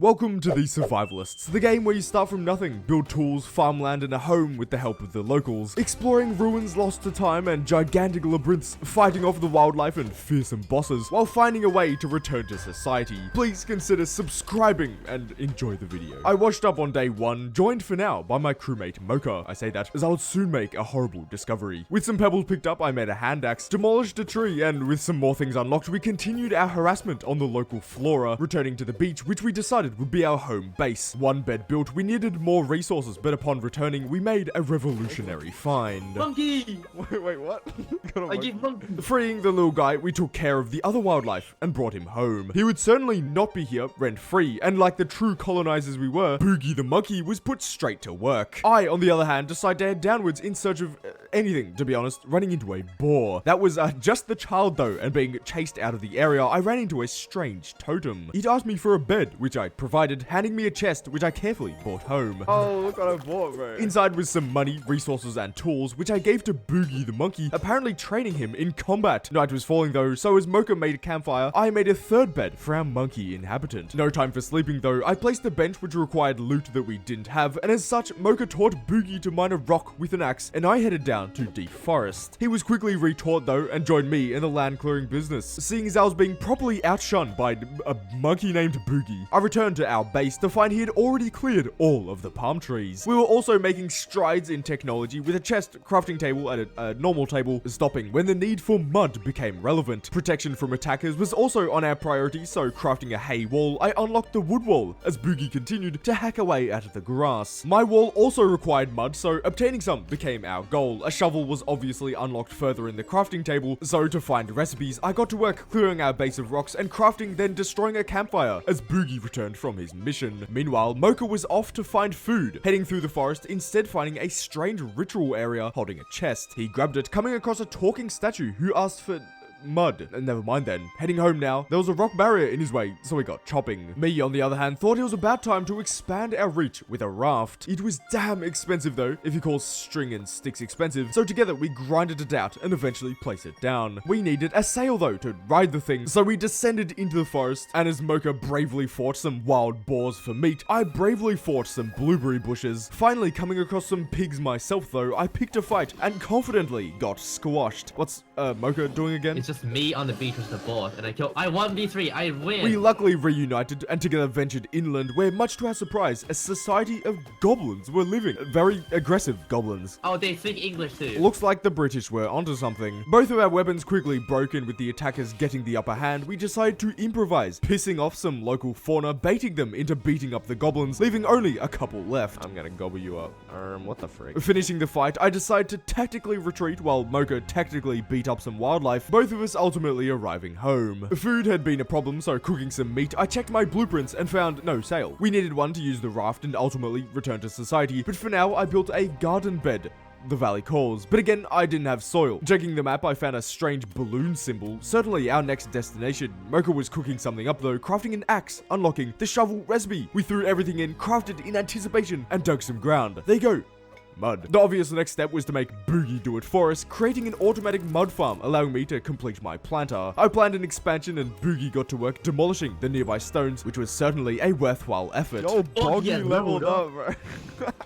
Welcome to the Survivalists, the game where you start from nothing, build tools, farmland, and a home with the help of the locals, exploring ruins lost to time and gigantic labyrinths, fighting off the wildlife and fearsome bosses, while finding a way to return to society. Please consider subscribing and enjoy the video. I washed up on day 1, joined for now by my crewmate Mocha. I say that as I would soon make a horrible discovery. With some pebbles picked up, I made a hand axe, demolished a tree, and with some more things unlocked, we continued our harassment on the local flora, returning to the beach, which we decided would be our home base. One bed built, we needed more resources, but upon returning, we made a revolutionary find. Monkey! Wait, what? I give monkey. Freeing the little guy, we took care of the other wildlife and brought him home. He would certainly not be here rent-free, and like the true colonizers we were, Boogie the monkey was put straight to work. I, on the other hand, decided to head downwards in search of anything, to be honest, running into a boar. That was just the child though, and being chased out of the area, I ran into a strange totem. He'd asked me for a bed, which I provided, handing me a chest, which I carefully brought home. Oh, look what I bought, bro. Inside was some money, resources, and tools, which I gave to Boogie the monkey, apparently training him in combat. Night was falling though, so as Mocha made a campfire, I made a third bed for our monkey inhabitant. No time for sleeping though, I placed a bench which required loot that we didn't have, and as such, Mocha taught Boogie to mine a rock with an axe, and I headed down to deforest. He was quickly retaught though, and joined me in the land clearing business, seeing as I was being properly outshunned by a monkey named Boogie. I returned to our base to find he had already cleared all of the palm trees. We were also making strides in technology with a chest, crafting table, and a normal table, stopping when the need for mud became relevant. Protection from attackers was also on our priority, so crafting a hay wall, I unlocked the wood wall as Boogie continued to hack away at the grass. My wall also required mud, so obtaining some became our goal. A shovel was obviously unlocked further in the crafting table, so to find recipes, I got to work clearing our base of rocks and crafting, then destroying a campfire as Boogie returned from his mission. Meanwhile, Mocha was off to find food, heading through the forest, instead finding a strange ritual area holding a chest. He grabbed it, coming across a talking statue who asked for mud. Never mind then. Heading home now, there was a rock barrier in his way, so we got chopping. Me, on the other hand, thought it was about time to expand our reach with a raft. It was damn expensive though, if you call string and sticks expensive, so together we grinded it out and eventually placed it down. We needed a sail though to ride the thing, so we descended into the forest, and as Mocha bravely fought some wild boars for meat, I bravely fought some blueberry bushes. Finally coming across some pigs myself though, I picked a fight and confidently got squashed. What's Mocha doing again? It's just me on the beach with the boar, and I 1v3, I win. We luckily reunited and together ventured inland, where much to our surprise, a society of goblins were living. Very aggressive goblins. Oh, they speak English too. Looks like the British were onto something. Both of our weapons quickly broke, and with the attackers getting the upper hand, we decided to improvise, pissing off some local fauna, baiting them into beating up the goblins, leaving only a couple left. I'm gonna gobble you up. What the frick? Finishing the fight, I decided to tactically retreat while Mocha tactically beat up some wildlife, both of us ultimately arriving home. Food had been a problem, so cooking some meat, I checked my blueprints and found no sail. We needed one to use the raft and ultimately return to society, but for now I built a garden bed, the valley calls. But again, I didn't have soil. Checking the map, I found a strange balloon symbol, certainly our next destination. Mocha was cooking something up though, crafting an axe, unlocking the shovel recipe. We threw everything in, crafted in anticipation, and dug some ground. There you go. Mud. The obvious next step was to make Boogie do it for us, creating an automatic mud farm, allowing me to complete my planter. I planned an expansion and Boogie got to work demolishing the nearby stones, which was certainly a worthwhile effort. Yo, Boggy leveled up, bro.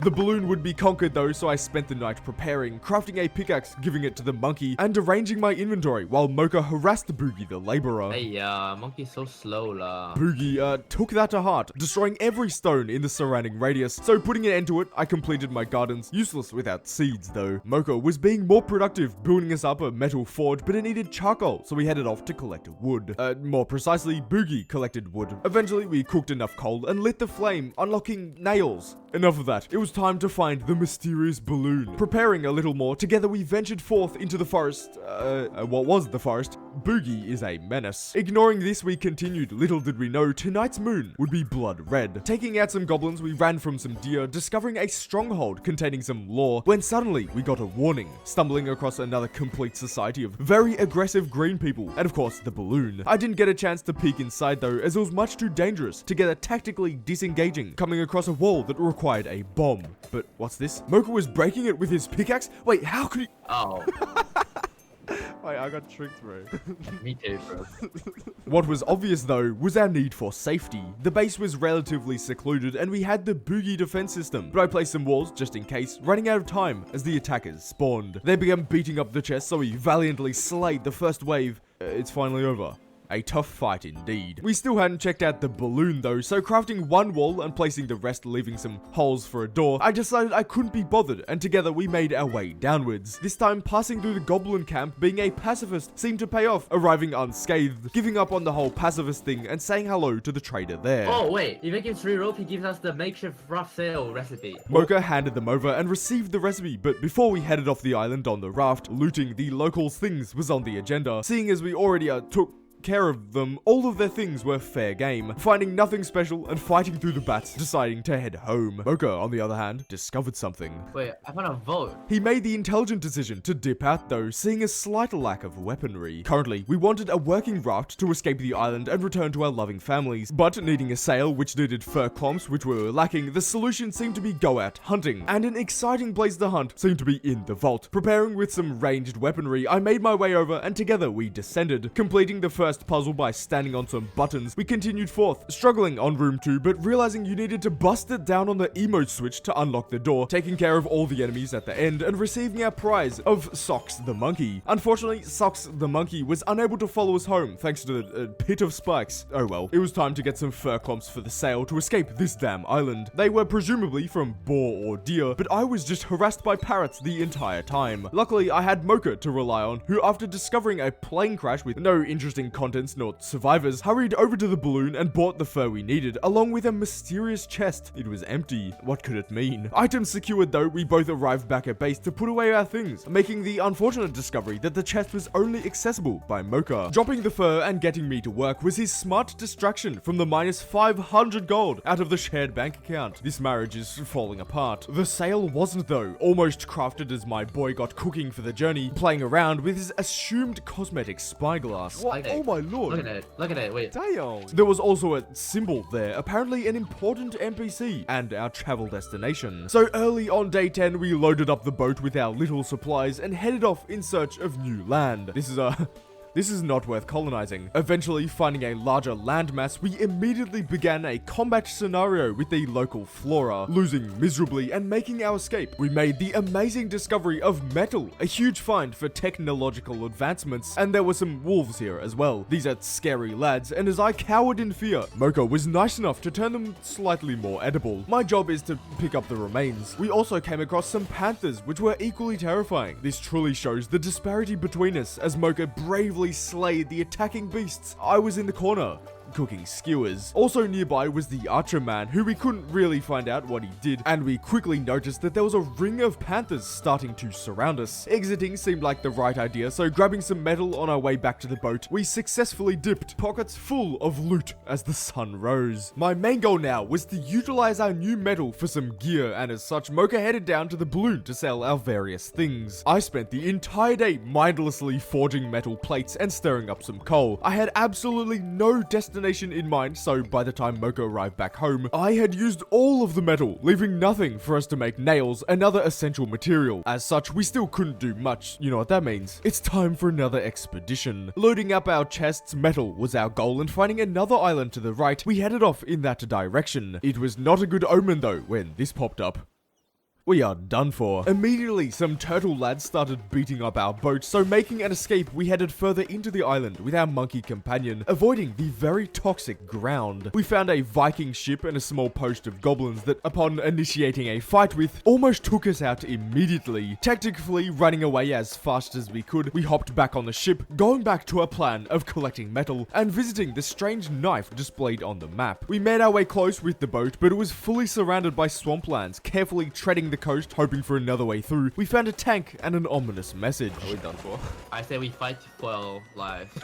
The balloon would be conquered though, so I spent the night preparing, crafting a pickaxe, giving it to the monkey, and arranging my inventory, while Mocha harassed Boogie the laborer. Hey, monkey's so slow lah. Boogie took that to heart, destroying every stone in the surrounding radius, so putting an end to it, I completed my gardens, useless without seeds though. Mocha was being more productive, building us up a metal forge, but it needed charcoal, so we headed off to collect wood. More precisely, Boogie collected wood. Eventually, we cooked enough coal and lit the flame, unlocking nails. Enough of that. It was time to find the mysterious balloon. Preparing a little more, together we ventured forth into the forest. What was the forest? Boogie is a menace. Ignoring this, we continued. Little did we know, tonight's moon would be blood red. Taking out some goblins, we ran from some deer, discovering a stronghold containing some lore, when suddenly we got a warning, stumbling across another complete society of very aggressive green people, and of course, the balloon. I didn't get a chance to peek inside though, as it was much too dangerous, together tactically disengaging, coming across a wall that required a bomb. But what's this? Mocha was breaking it with his pickaxe? Wait, how could he? Oh. Wait, I got tricked, bro. Me too, bro. What was obvious though was our need for safety. The base was relatively secluded and we had the boogie defense system, but I placed some walls just in case, running out of time as the attackers spawned. They began beating up the chest, so we valiantly slayed the first wave. It's finally over. A tough fight indeed. We still hadn't checked out the balloon though, so crafting one wall and placing the rest leaving some holes for a door, I decided I couldn't be bothered, and together we made our way downwards. This time passing through the goblin camp, being a pacifist seemed to pay off, arriving unscathed, giving up on the whole pacifist thing and saying hello to the trader there. Oh wait, you make him 3 rope, he gives us the makeshift rough sail recipe. Mocha handed them over and received the recipe, but before we headed off the island on the raft, looting the locals' things was on the agenda. Seeing as we already took care of them, all of their things were fair game, finding nothing special and fighting through the bats, deciding to head home. Mocha, on the other hand, discovered something. Wait, I found a vote. He made the intelligent decision to dip out though, seeing a slight lack of weaponry. Currently, we wanted a working raft to escape the island and return to our loving families, but needing a sail which needed fur clumps which were lacking, the solution seemed to be go out hunting, and an exciting place to hunt seemed to be in the vault. Preparing with some ranged weaponry, I made my way over and together we descended, completing the first puzzle by standing on some buttons. We continued forth, struggling on room 2, but realizing you needed to bust it down on the emote switch to unlock the door, taking care of all the enemies at the end and receiving our prize of Socks the monkey. Unfortunately, Socks the monkey was unable to follow us home thanks to the pit of spikes. Oh well, it was time to get some fur clumps for the sail to escape this damn island. They were presumably from boar or deer, but I was just harassed by parrots the entire time. Luckily, I had Mocha to rely on, who after discovering a plane crash with no interesting contents nor survivors, hurried over to the balloon and bought the fur we needed, along with a mysterious chest. It was empty. What could it mean? Items secured though, we both arrived back at base to put away our things, making the unfortunate discovery that the chest was only accessible by Mocha. Dropping the fur and getting me to work was his smart distraction from the minus 500 gold out of the shared bank account. This marriage is falling apart. The sail wasn't though, almost crafted as my boy got cooking for the journey, playing around with his assumed cosmetic spyglass. What? Oh my lord. Look at it, wait. Damn. There was also a symbol there, apparently an important NPC, and our travel destination. So early on day 10, we loaded up the boat with our little supplies and headed off in search of new land. This is not worth colonizing. Eventually, finding a larger landmass, we immediately began a combat scenario with the local flora, losing miserably and making our escape. We made the amazing discovery of metal, a huge find for technological advancements, and there were some wolves here as well. These are scary lads, and as I cowered in fear, Mocha was nice enough to turn them slightly more edible. My job is to pick up the remains. We also came across some panthers, which were equally terrifying. This truly shows the disparity between us, as Mocha bravely slayed the attacking beasts. I was in the corner, cooking skewers. Also nearby was the archer man, who we couldn't really find out what he did, and we quickly noticed that there was a ring of panthers starting to surround us. Exiting seemed like the right idea, so grabbing some metal on our way back to the boat, we successfully dipped, pockets full of loot as the sun rose. My main goal now was to utilize our new metal for some gear, and as such, Mocha headed down to the balloon to sell our various things. I spent the entire day mindlessly forging metal plates and stirring up some coal. I had absolutely no destination in mind, so by the time Mocha arrived back home, I had used all of the metal, leaving nothing for us to make nails, another essential material. As such, we still couldn't do much. You know what that means. It's time for another expedition. Loading up our chests, metal was our goal, and finding another island to the right, we headed off in that direction. It was not a good omen though when this popped up. We are done for. Immediately, some turtle lads started beating up our boat, so making an escape, we headed further into the island with our monkey companion, avoiding the very toxic ground. We found a Viking ship and a small post of goblins that, upon initiating a fight with, almost took us out immediately. Tactically running away as fast as we could, we hopped back on the ship, going back to our plan of collecting metal and visiting the strange knife displayed on the map. We made our way close with the boat, but it was fully surrounded by swamplands, carefully treading the coast, hoping for another way through. We found a tank and an ominous message. Are we done for? I say we fight for our lives.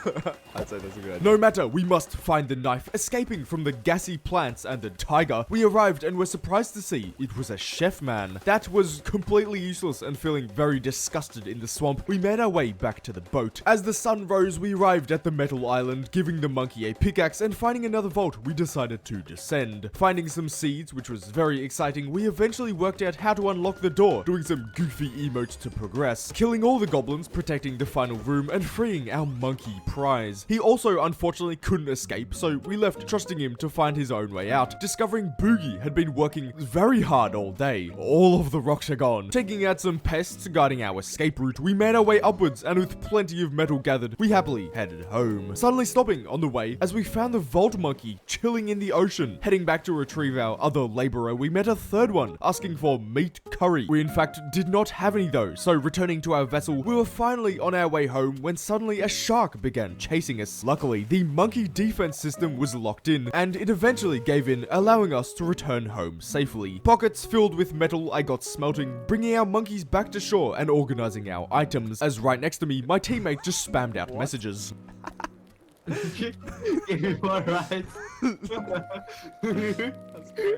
I'd say that's a good idea. No matter, we must find the knife. Escaping from the gassy plants and the tiger, we arrived and were surprised to see it was a chef man. That was completely useless, and feeling very disgusted in the swamp, we made our way back to the boat. As the sun rose, we arrived at the metal island, giving the monkey a pickaxe, and finding another vault, we decided to descend. Finding some seeds, which was very exciting, we eventually worked out how to to unlock the door, doing some goofy emotes to progress, killing all the goblins, protecting the final room, and freeing our monkey prize. He also unfortunately couldn't escape, so we left trusting him to find his own way out, discovering Boogie had been working very hard all day. All of the rocks are gone. Taking out some pests guiding our escape route, we made our way upwards, and with plenty of metal gathered, we happily headed home. Suddenly stopping on the way as we found the vault monkey chilling in the ocean. Heading back to retrieve our other laborer, we met a third one, asking for meat curry. We in fact did not have any though, so returning to our vessel, we were finally on our way home when suddenly a shark began chasing us. Luckily, the monkey defense system was locked in, and it eventually gave in, allowing us to return home safely. Pockets filled with metal I got smelting, bringing our monkeys back to shore and organizing our items, as right next to me, my teammate just spammed out messages. Give me more rights.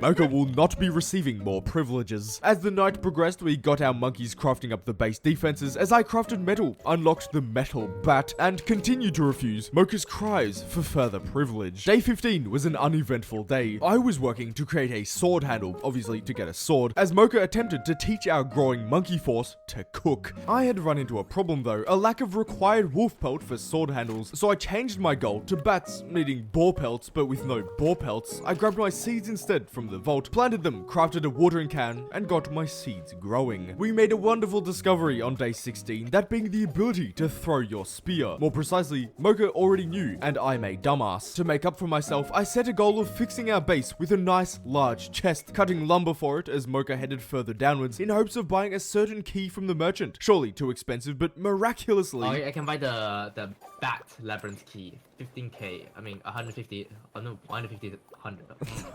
Mocha will not be receiving more privileges. As the night progressed, we got our monkeys crafting up the base defenses as I crafted metal, unlocked the metal bat, and continued to refuse Mocha's cries for further privilege. Day 15 was an uneventful day. I was working to create a sword handle, obviously to get a sword, as Mocha attempted to teach our growing monkey force to cook. I had run into a problem though, a lack of required wolf pelt for sword handles, so I changed my goal to bats needing boar pelts, but with no boar pelts, I grabbed my seeds instead from the vault, planted them, crafted a watering can, and got my seeds growing. We made a wonderful discovery on day 16, that being the ability to throw your spear. More precisely, Mocha already knew, and I'm a dumbass. To make up for myself, I set a goal of fixing our base with a nice large chest, cutting lumber for it as Mocha headed further downwards in hopes of buying a certain key from the merchant. Surely too expensive, but miraculously... Oh, I can buy the bat labyrinth key. 15k. I mean, 150. Oh no, 150. 100.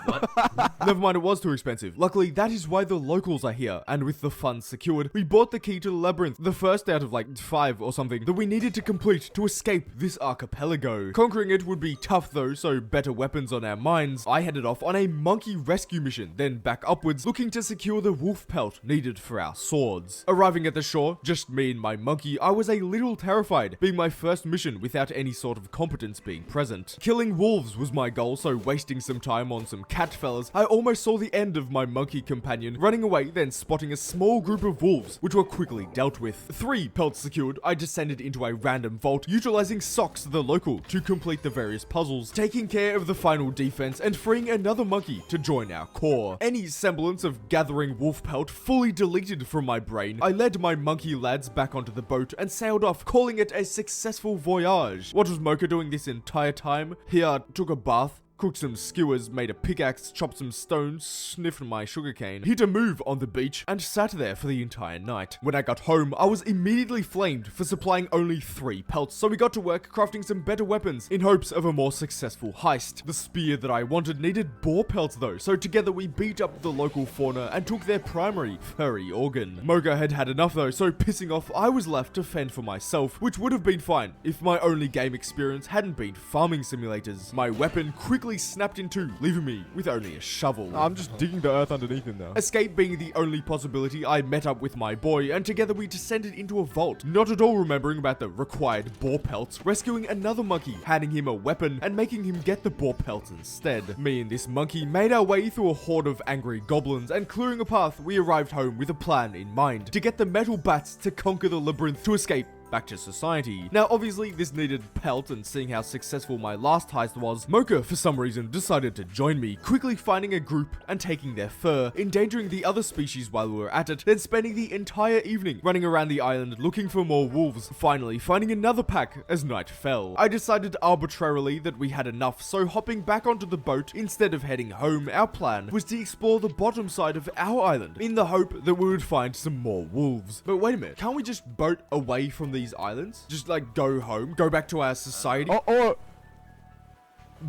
What? Never mind, it was too expensive. Luckily, that is why the locals are here, and with the funds secured, we bought the key to the labyrinth, the first out of like 5 or something, that we needed to complete to escape this archipelago. Conquering it would be tough though, so better weapons on our minds. I headed off on a monkey rescue mission, then back upwards, looking to secure the wolf pelt needed for our swords. Arriving at the shore, just me and my monkey, I was a little terrified, being my first mission without any sort of competence being present. Killing wolves was my goal, so wasting some time on some cat fellas, I almost saw the end of my monkey companion, running away, then spotting a small group of wolves, which were quickly dealt with. 3 pelts secured, I descended into a random vault, utilizing Socks the local to complete the various puzzles, taking care of the final defense and freeing another monkey to join our core. Any semblance of gathering wolf pelt fully deleted from my brain, I led my monkey lads back onto the boat and sailed off, calling it a successful voyage. What was Mocha doing this entire time? He took a bath, cooked some skewers, made a pickaxe, chopped some stones, sniffed my sugarcane, hit a move on the beach, and sat there for the entire night. When I got home, I was immediately flamed for supplying only 3 pelts, so we got to work crafting some better weapons in hopes of a more successful heist. The spear that I wanted needed boar pelts though, so together we beat up the local fauna and took their primary furry organ. Mocha had had enough though, so pissing off, I was left to fend for myself, which would have been fine if my only game experience hadn't been farming simulators. My weapon quickly snapped in 2, leaving me with only a shovel. I'm just digging the earth underneath him now. Escape being the only possibility, I met up with my boy, and together we descended into a vault, not at all remembering about the required boar pelts, rescuing another monkey, handing him a weapon, and making him get the boar pelts instead. Me and this monkey made our way through a horde of angry goblins, and clearing a path, we arrived home with a plan in mind, to get the metal bats to conquer the labyrinth to escape back to society. Now obviously this needed pelt, and seeing how successful my last heist was, Mocha for some reason decided to join me, quickly finding a group and taking their fur, endangering the other species while we were at it, then spending the entire evening running around the island looking for more wolves, finally finding another pack as night fell. I decided arbitrarily that we had enough, so hopping back onto the boat instead of heading home, our plan was to explore the bottom side of our island in the hope that we would find some more wolves. But wait a minute, can't we just boat away from these islands? Just like go home, go back to our society?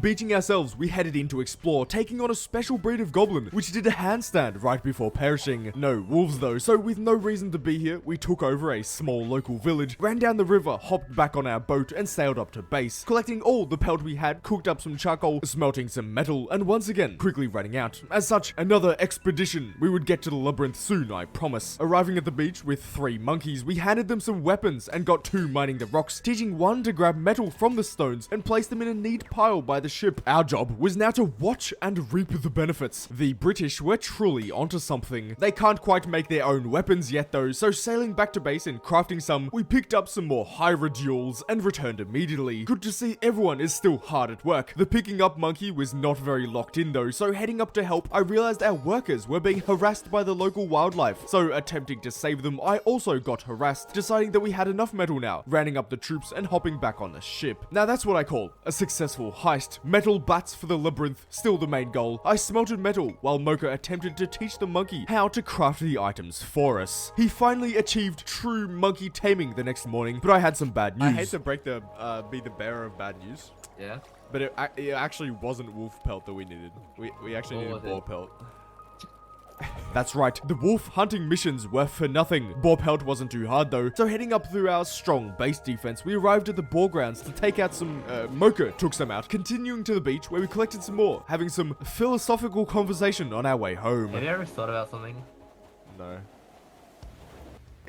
Beating ourselves, we headed in to explore, taking on a special breed of goblin, which did a handstand right before perishing. No wolves though, so with no reason to be here, we took over a small local village, ran down the river, hopped back on our boat, and sailed up to base, collecting all the pelt we had, cooked up some charcoal, smelting some metal, and once again, quickly running out. As such, another expedition. We would get to the labyrinth soon, I promise. Arriving at the beach with 3 monkeys, we handed them some weapons and got 2 mining the rocks, teaching one to grab metal from the stones and place them in a neat pile by by the ship. Our job was now to watch and reap the benefits. The British were truly onto something. They can't quite make their own weapons yet though, so sailing back to base and crafting some, we picked up some more Hyradules and returned immediately. Good to see everyone is still hard at work. The picking up monkey was not very locked in though, so heading up to help, I realized our workers were being harassed by the local wildlife. So attempting to save them, I also got harassed, deciding that we had enough metal now, rounding up the troops and hopping back on the ship. Now that's what I call a successful heist. Metal bats for the labyrinth, still the main goal. I smelted metal while Mocha attempted to teach the monkey how to craft the items for us. He finally achieved true monkey taming the next morning, but I had some bad news. I hate to be the bearer of bad news, Yeah. but it actually wasn't wolf pelt that we needed. We actually What needed was boar it? pelt. That's right, the wolf hunting missions were for nothing. Boar pelt wasn't too hard though, so heading up through our strong base defense, we arrived at the boar grounds to take out some, Mocha took some out, continuing to the beach where we collected some more, having some philosophical conversation on our way home. Have you ever thought about something? No.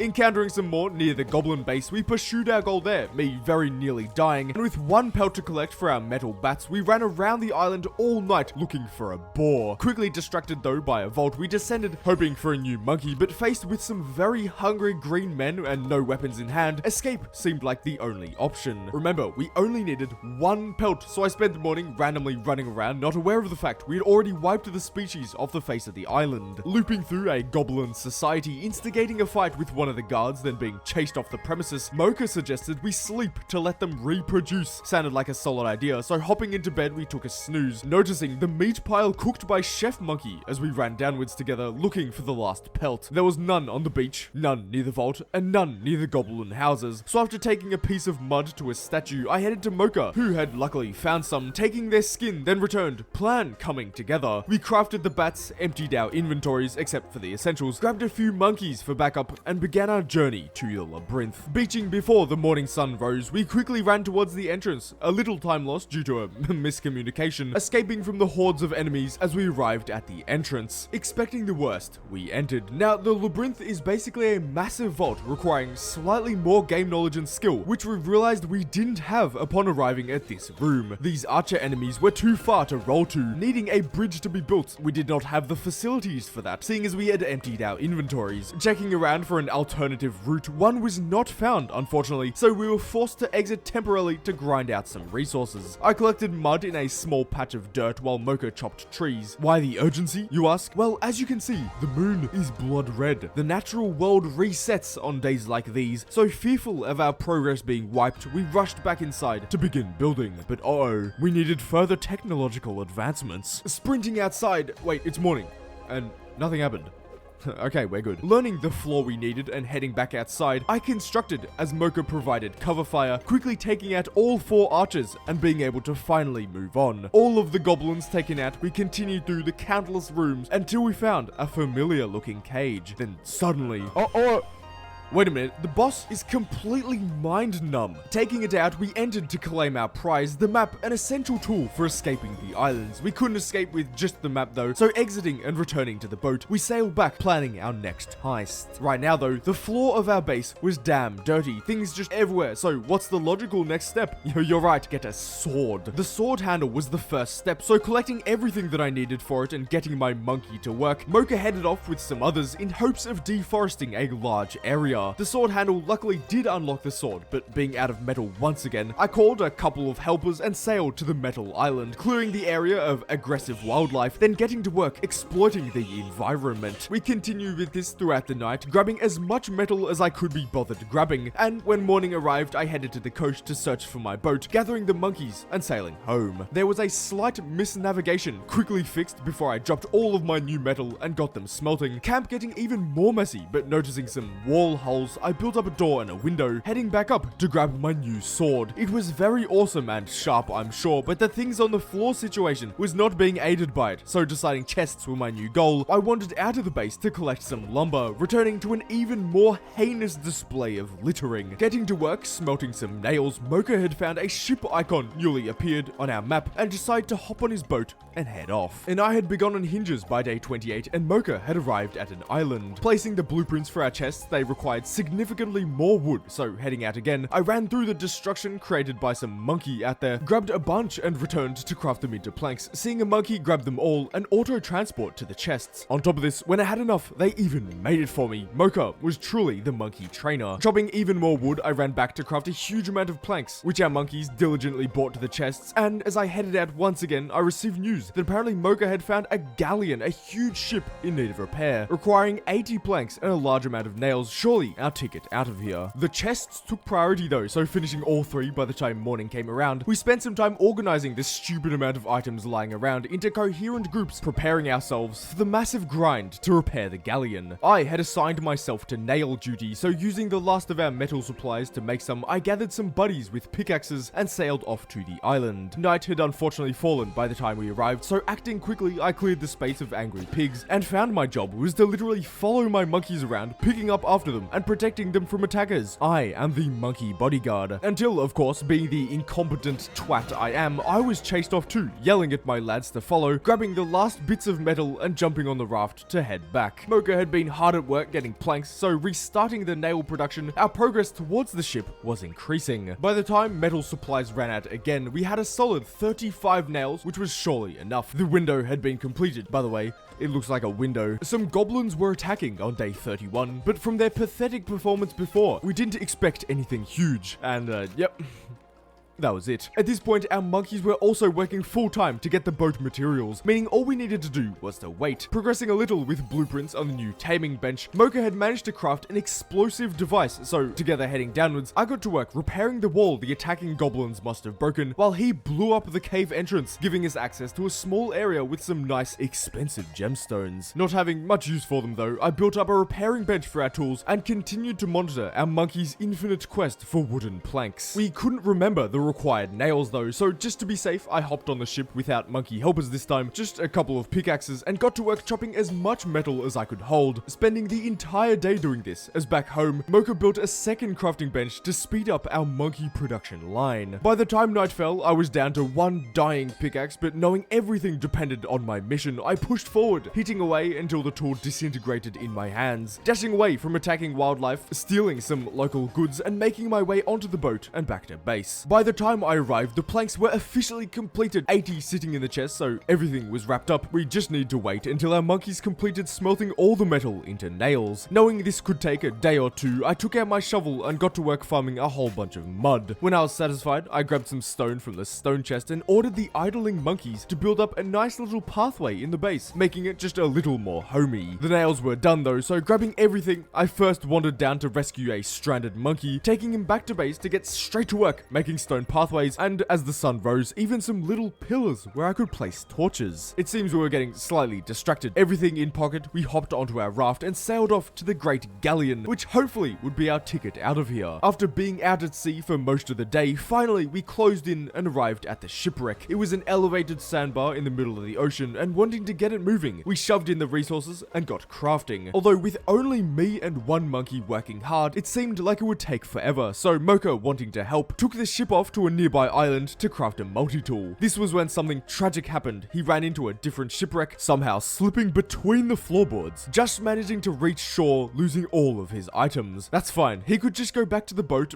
Encountering some more near the goblin base, we pursued our goal there, me very nearly dying, and with one pelt to collect for our metal bats, we ran around the island all night looking for a boar. Quickly distracted though by a vault, we descended hoping for a new monkey, but faced with some very hungry green men and no weapons in hand, escape seemed like the only option. Remember, we only needed one pelt, so I spent the morning randomly running around, not aware of the fact we had already wiped the species off the face of the island. Looping through a goblin society, instigating a fight with one of the guards, then being chased off the premises, Mocha suggested we sleep to let them reproduce. Sounded like a solid idea, so hopping into bed we took a snooze, noticing the meat pile cooked by Chef Monkey as we ran downwards together looking for the last pelt. There was none on the beach, none near the vault, and none near the goblin houses. So after taking a piece of mud to a statue, I headed to Mocha, who had luckily found some, taking their skin, then returned, plan coming together. We crafted the bats, emptied our inventories except for the essentials, grabbed a few monkeys for backup, and began our journey to the labyrinth. Beaching before the morning sun rose, we quickly ran towards the entrance, a little time lost due to a miscommunication, escaping from the hordes of enemies as we arrived at the entrance. Expecting the worst, we entered. Now, the labyrinth is basically a massive vault requiring slightly more game knowledge and skill, which we realized we didn't have upon arriving at this room. These archer enemies were too far to roll to, needing a bridge to be built. We did not have the facilities for that, seeing as we had emptied our inventories. Checking around for an alternative route, one was not found, unfortunately, so we were forced to exit temporarily to grind out some resources. I collected mud in a small patch of dirt while Mocha chopped trees. Why the urgency, you ask? Well, as you can see, the moon is blood red. The natural world resets on days like these, so fearful of our progress being wiped, we rushed back inside to begin building. But uh-oh, we needed further technological advancements. Sprinting outside, wait, it's morning, and nothing happened. Okay, we're good. Learning the floor we needed and heading back outside, I constructed as Mocha provided cover fire, quickly taking out all 4 archers and being able to finally move on. All of the goblins taken out, we continued through the countless rooms until we found a familiar looking cage. Then suddenly, wait a minute, the boss is completely mind numb. Taking it out, we entered to claim our prize, the map, an essential tool for escaping the islands. We couldn't escape with just the map though, so exiting and returning to the boat, we sailed back planning our next heist. Right now though, the floor of our base was damn dirty, things just everywhere, so what's the logical next step? You're right, get a sword. The sword handle was the first step, so collecting everything that I needed for it and getting my monkey to work, Mocha headed off with some others in hopes of deforesting a large area. The sword handle luckily did unlock the sword, but being out of metal once again, I called a couple of helpers and sailed to the metal island, clearing the area of aggressive wildlife, then getting to work exploiting the environment. We continued with this throughout the night, grabbing as much metal as I could be bothered grabbing, and when morning arrived, I headed to the coast to search for my boat, gathering the monkeys and sailing home. There was a slight misnavigation, quickly fixed before I dropped all of my new metal and got them smelting. Camp getting even more messy, but noticing some wall holes, I built up a door and a window, heading back up to grab my new sword. It was very awesome and sharp, I'm sure, but the things on the floor situation was not being aided by it, so deciding chests were my new goal, I wandered out of the base to collect some lumber, returning to an even more heinous display of littering. Getting to work, smelting some nails, Mocha had found a ship icon newly appeared on our map and decided to hop on his boat and head off. And I had begun on hinges by day 28 and Mocha had arrived at an island. Placing the blueprints for our chests, they required provide significantly more wood, so heading out again, I ran through the destruction created by some monkey out there, grabbed a bunch and returned to craft them into planks, seeing a monkey grab them all and auto-transport to the chests. On top of this, when I had enough, they even made it for me. Mocha was truly the monkey trainer. Chopping even more wood, I ran back to craft a huge amount of planks, which our monkeys diligently brought to the chests, and as I headed out once again, I received news that apparently Mocha had found a galleon, a huge ship in need of repair, requiring 80 planks and a large amount of nails. Surely our ticket out of here. The chests took priority though, so finishing all 3 by the time morning came around, we spent some time organizing this stupid amount of items lying around into coherent groups, preparing ourselves for the massive grind to repair the galleon. I had assigned myself to nail duty, so using the last of our metal supplies to make some, I gathered some buddies with pickaxes and sailed off to the island. Night had unfortunately fallen by the time we arrived, so acting quickly, I cleared the space of angry pigs, and found my job was to literally follow my monkeys around, picking up after them and protecting them from attackers. I am the monkey bodyguard. Until, of course, being the incompetent twat I am, I was chased off too, yelling at my lads to follow, grabbing the last bits of metal and jumping on the raft to head back. Mocha had been hard at work getting planks, so restarting the nail production, our progress towards the ship was increasing. By the time metal supplies ran out again, we had a solid 35 nails, which was surely enough. The window had been completed, by the way. It looks like a window. Some goblins were attacking on day 31, but from their pathetic performance before, we didn't expect anything huge. And, yep. That was it. At this point, our monkeys were also working full-time to get the boat materials, meaning all we needed to do was to wait. Progressing a little with blueprints on the new Taming bench, Mocha had managed to craft an explosive device, so together heading downwards, I got to work repairing the wall the attacking goblins must have broken, while he blew up the cave entrance, giving us access to a small area with some nice, expensive gemstones. Not having much use for them though, I built up a repairing bench for our tools and continued to monitor our monkey's infinite quest for wooden planks. We couldn't remember the required nails though, so just to be safe, I hopped on the ship without monkey helpers this time, just a couple of pickaxes, and got to work chopping as much metal as I could hold, spending the entire day doing this, as back home, Mocha built a second crafting bench to speed up our monkey production line. By the time night fell, I was down to 1 dying pickaxe, but knowing everything depended on my mission, I pushed forward, hitting away until the tool disintegrated in my hands, dashing away from attacking wildlife, stealing some local goods, and making my way onto the boat and back to base. By the time I arrived, the planks were officially completed, 80 sitting in the chest, so everything was wrapped up. We just need to wait until our monkeys completed smelting all the metal into nails. Knowing this could take a day or 2, I took out my shovel and got to work farming a whole bunch of mud. When I was satisfied, I grabbed some stone from the stone chest and ordered the idling monkeys to build up a nice little pathway in the base, making it just a little more homey. The nails were done though, so grabbing everything, I first wandered down to rescue a stranded monkey, taking him back to base to get straight to work, making stone pathways, and as the sun rose, even some little pillars where I could place torches. It seems we were getting slightly distracted. Everything in pocket, we hopped onto our raft and sailed off to the Great Galleon, which hopefully would be our ticket out of here. After being out at sea for most of the day, finally we closed in and arrived at the shipwreck. It was an elevated sandbar in the middle of the ocean, and wanting to get it moving, we shoved in the resources and got crafting. Although with only me and 1 monkey working hard, it seemed like it would take forever, so Mocha, wanting to help, took the ship off to a nearby island to craft a multi-tool. This was when something tragic happened. He ran into a different shipwreck, somehow slipping between the floorboards, just managing to reach shore, losing all of his items. That's fine, he could just go back to the boat,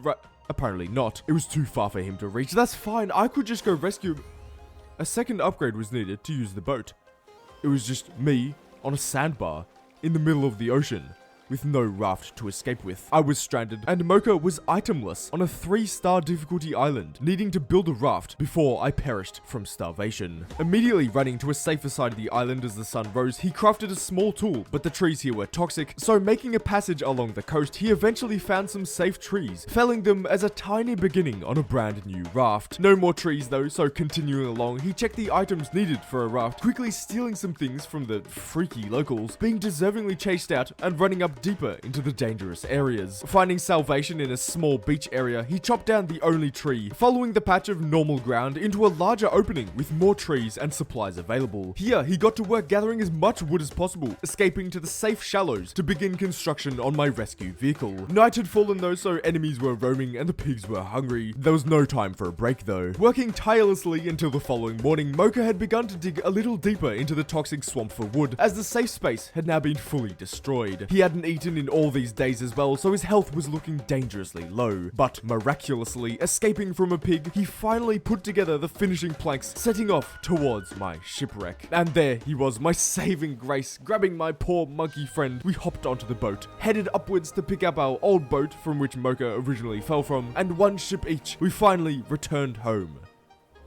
apparently not. It was too far for him to reach. That's fine, I could just go rescue him. A second upgrade was needed to use the boat. It was just me on a sandbar in the middle of the ocean, with no raft to escape with. I was stranded, and Mocha was itemless on a 3-star difficulty island, needing to build a raft before I perished from starvation. Immediately running to a safer side of the island as the sun rose, he crafted a small tool, but the trees here were toxic, so making a passage along the coast, he eventually found some safe trees, felling them as a tiny beginning on a brand new raft. No more trees though, so continuing along, he checked the items needed for a raft, quickly stealing some things from the freaky locals, being deservingly chased out and running up deeper into the dangerous areas. Finding salvation in a small beach area, he chopped down the only tree, following the patch of normal ground into a larger opening with more trees and supplies available. Here, he got to work gathering as much wood as possible, escaping to the safe shallows to begin construction on my rescue vehicle. Night had fallen though, so enemies were roaming and the pigs were hungry. There was no time for a break though. Working tirelessly until the following morning, Mocha had begun to dig a little deeper into the toxic swamp for wood, as the safe space had now been fully destroyed. He had an hadn't eaten in all these days as well, so his health was looking dangerously low. But miraculously, escaping from a pig, he finally put together the finishing planks, setting off towards my shipwreck. And there he was, my saving grace. Grabbing my poor monkey friend, we hopped onto the boat, headed upwards to pick up our old boat from which Mocha originally fell from, and one ship each, we finally returned home.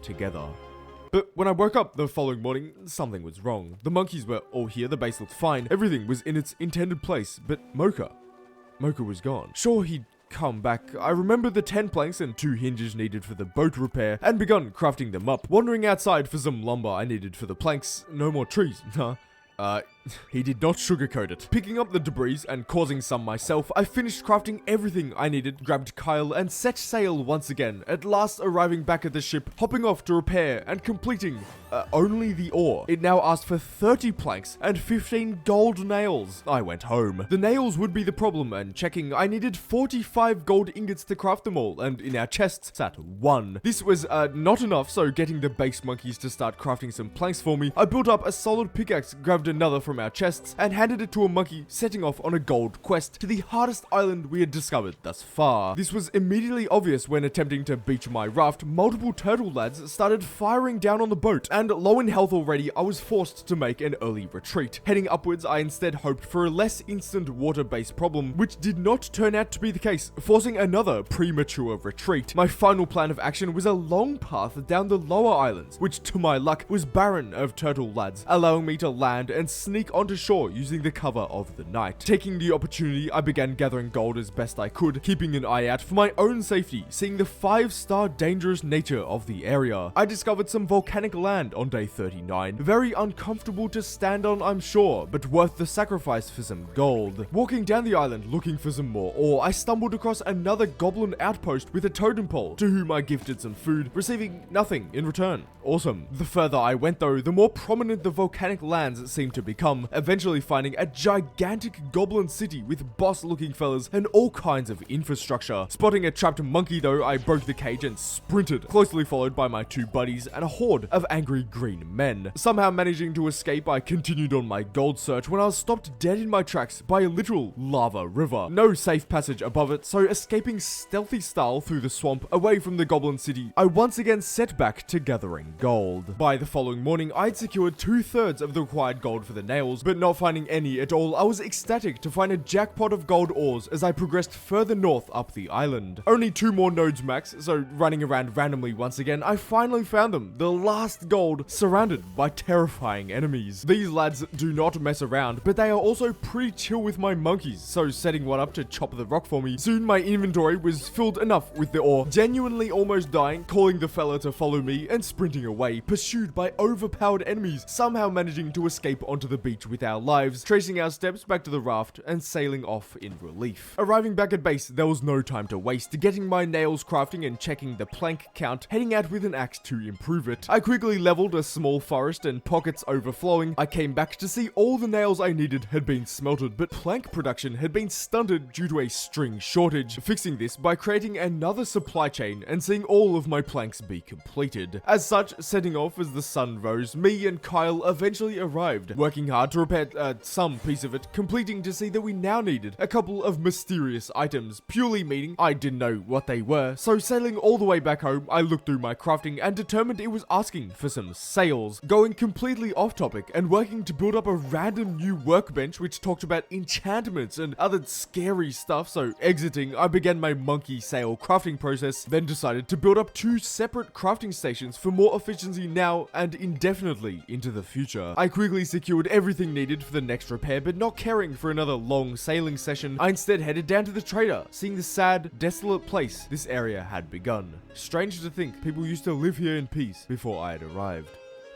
Together. But when I woke up the following morning, something was wrong. The monkeys were all here, the base looked fine, everything was in its intended place, but Mocha was gone. Sure, he'd come back. I remembered the 10 planks and 2 hinges needed for the boat repair, and begun crafting them up. Wandering outside for some lumber I needed for the planks. No more trees, huh? He did not sugarcoat it. Picking up the debris and causing some myself, I finished crafting everything I needed, grabbed Kyle, and set sail once again, at last arriving back at the ship, hopping off to repair and completing only the ore. It now asked for 30 planks and 15 gold nails. I went home. The nails would be the problem, and checking, I needed 45 gold ingots to craft them all, and in our chests sat 1. This was not enough, so getting the base monkeys to start crafting some planks for me, I built up a solid pickaxe, grabbed another from our chests, and handed it to a monkey, setting off on a gold quest to the hardest island we had discovered thus far. This was immediately obvious when attempting to beach my raft. Multiple turtle lads started firing down on the boat, and low in health already, I was forced to make an early retreat. Heading upwards, I instead hoped for a less instant water-based problem, which did not turn out to be the case, forcing another premature retreat. My final plan of action was a long path down the lower islands, which to my luck was barren of turtle lads, allowing me to land and sneak onto shore using the cover of the night. Taking the opportunity, I began gathering gold as best I could, keeping an eye out for my own safety, seeing the 5-star dangerous nature of the area. I discovered some volcanic land on day 39. Very uncomfortable to stand on, I'm sure, but worth the sacrifice for some gold. Walking down the island looking for some more ore, I stumbled across another goblin outpost with a totem pole, to whom I gifted some food, receiving nothing in return. Awesome. The further I went though, the more prominent the volcanic lands seemed to become, eventually finding a gigantic goblin city with boss-looking fellas and all kinds of infrastructure. Spotting a trapped monkey though, I broke the cage and sprinted, closely followed by my 2 buddies and a horde of angry green men. Somehow managing to escape, I continued on my gold search when I was stopped dead in my tracks by a literal lava river. No safe passage above it, so escaping stealthy style through the swamp away from the goblin city, I once again set back to gathering gold. By the following morning, I'd secured 2/3 of the required gold for the nails, but not finding any at all, I was ecstatic to find a jackpot of gold ores as I progressed further north up the island. Only 2 more nodes max, so running around randomly once again, I finally found them, the last gold, surrounded by terrifying enemies. These lads do not mess around, but they are also pretty chill with my monkeys, so setting one up to chop the rock for me. Soon my inventory was filled enough with the ore, genuinely almost dying, calling the fella to follow me and sprinting away, pursued by overpowered enemies, somehow managing to escape onto the beach with our lives, tracing our steps back to the raft and sailing off in relief. Arriving back at base, there was no time to waste, getting my nails crafting and checking the plank count, heading out with an axe to improve it. I quickly leveled a small forest and pockets overflowing. I came back to see all the nails I needed had been smelted, but plank production had been stunted due to a string shortage. Fixing this by creating another supply chain and seeing all of my planks be completed. As such, setting off as the sun rose, me and Kyle eventually arrived, working hard to repair some piece of it, completing to see that we now needed a couple of mysterious items, purely meaning I didn't know what they were. So sailing all the way back home, I looked through my crafting and determined it was asking for some sails, going completely off topic and working to build up a random new workbench which talked about enchantments and other scary stuff. So exiting, I began my monkey sail crafting process, then decided to build up 2 separate crafting stations for more efficiency now and indefinitely into the future. I quickly secured everything needed for the next repair, but not caring for another long sailing session, I instead headed down to the trader, seeing the sad, desolate place this area had begun. Strange to think people used to live here in peace before I had arrived.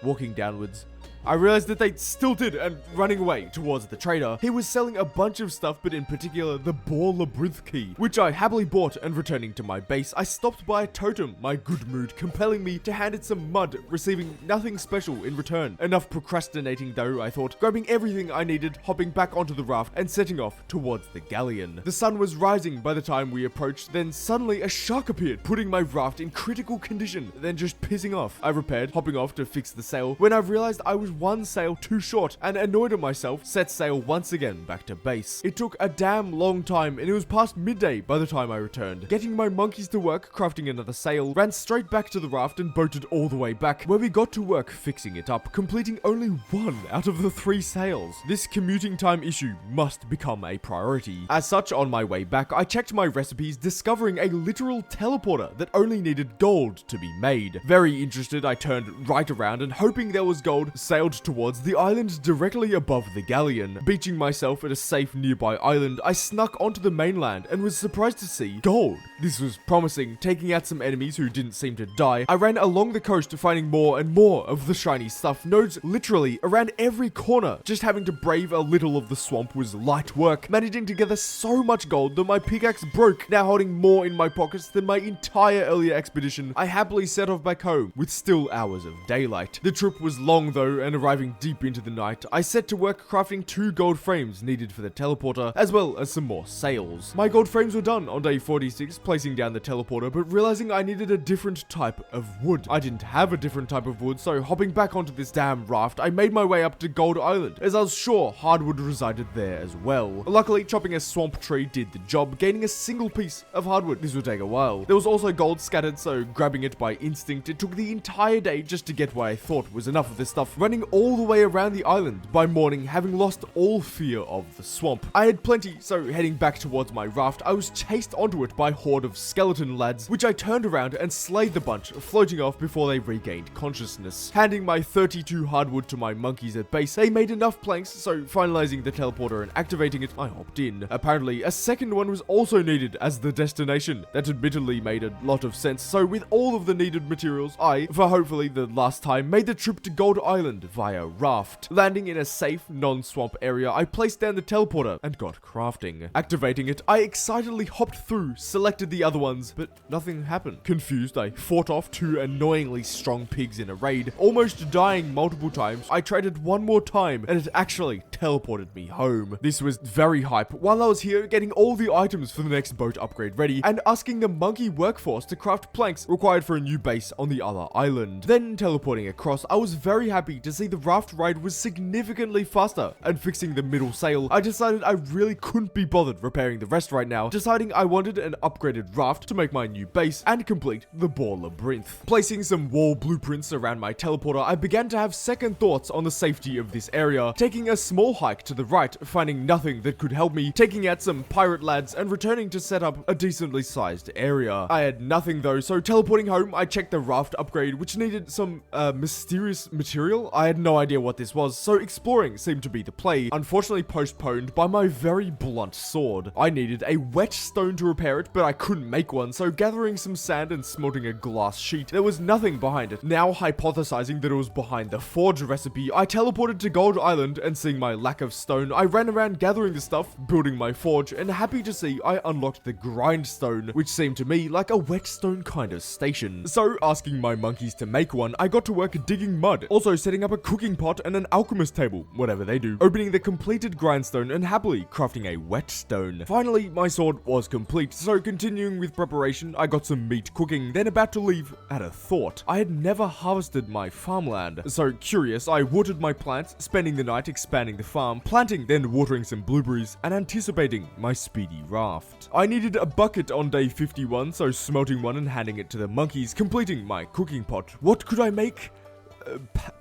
Walking downwards, I realized that they still did, and running away towards the trader. He was selling a bunch of stuff, but in particular the boar labyrinth key, which I happily bought, and returning to my base, I stopped by a totem, my good mood compelling me to hand it some mud, receiving nothing special in return. Enough procrastinating though, I thought, grabbing everything I needed, hopping back onto the raft, and setting off towards the galleon. The sun was rising by the time we approached, then suddenly a shark appeared, putting my raft in critical condition, then just pissing off. I repaired, hopping off to fix the sail, when I realized I was lowered one sail too short and annoyed at myself, set sail once again back to base. It took a damn long time and it was past midday by the time I returned. Getting my monkeys to work crafting another sail, ran straight back to the raft and boated all the way back, where we got to work fixing it up, completing only one out of the 3 sails. This commuting time issue must become a priority. As such, on my way back, I checked my recipes, discovering a literal teleporter that only needed gold to be made. Very interested, I turned right around and hoping there was gold, sailed towards the island directly above the galleon. Beaching myself at a safe nearby island, I snuck onto the mainland and was surprised to see gold. This was promising. Taking out some enemies who didn't seem to die, I ran along the coast finding more and more of the shiny stuff, nodes literally around every corner. Just having to brave a little of the swamp was light work, managing to gather so much gold that my pickaxe broke, now holding more in my pockets than my entire earlier expedition. I happily set off back home with still hours of daylight. The trip was long though, and arriving deep into the night, I set to work crafting 2 gold frames needed for the teleporter, as well as some more sails. My gold frames were done on day 46, placing down the teleporter, but realizing I needed a different type of wood. I didn't have a different type of wood, so hopping back onto this damn raft, I made my way up to Gold Island, as I was sure hardwood resided there as well. Luckily, chopping a swamp tree did the job, gaining a single piece of hardwood. This would take a while. There was also gold scattered, so grabbing it by instinct, it took the entire day just to get what I thought was enough of this stuff, running all the way around the island. By morning, having lost all fear of the swamp, I had plenty, so heading back towards my raft, I was chased onto it by a horde of skeleton lads, which I turned around and slayed the bunch, floating off before they regained consciousness. Handing my 32 hardwood to my monkeys at base, they made enough planks, so finalizing the teleporter and activating it, I hopped in. Apparently, a second one was also needed as the destination. That admittedly made a lot of sense, so with all of the needed materials, I, for hopefully the last time, made the trip to Gold Island via Raft. Landing in a safe, non-swamp area, I placed down the teleporter and got crafting. Activating it, I excitedly hopped through, selected the other ones, but nothing happened. Confused, I fought off 2 annoyingly strong pigs in a raid, almost dying multiple times. I traded one more time, and it actually teleported me home. This was very hype. While I was here, getting all the items for the next boat upgrade ready, and asking the monkey workforce to craft planks required for a new base on the other island. Then teleporting across, I was very happy to see the raft ride was significantly faster, and fixing the middle sail, I decided I really couldn't be bothered repairing the rest right now, deciding I wanted an upgraded raft to make my new base and complete the boar labyrinth. Placing some wall blueprints around my teleporter, I began to have second thoughts on the safety of this area, taking a small hike to the right, finding nothing that could help me, taking out some pirate lads and returning to set up a decently sized area. I had nothing though, so teleporting home, I checked the raft upgrade, which needed some mysterious material. I had no idea what this was, so exploring seemed to be the play, unfortunately postponed by my very blunt sword. I needed a whetstone to repair it, but I couldn't make one, so gathering some sand and smelting a glass sheet, there was nothing behind it. Now hypothesizing that it was behind the forge recipe, I teleported to Gold Island, and seeing my lack of stone, I ran around gathering the stuff, building my forge, and happy to see I unlocked the grindstone, which seemed to me like a whetstone kind of station. So asking my monkeys to make one, I got to work digging mud, also setting up a cooking pot and an alchemist table, whatever they do, opening the completed grindstone and happily crafting a whetstone. Finally, my sword was complete, so continuing with preparation, I got some meat cooking, then about to leave, had a thought. I had never harvested my farmland, so curious, I watered my plants, spending the night expanding the farm, planting, then watering some blueberries, and anticipating my speedy raft. I needed a bucket on day 51, so smelting one and handing it to the monkeys, completing my cooking pot. What could I make?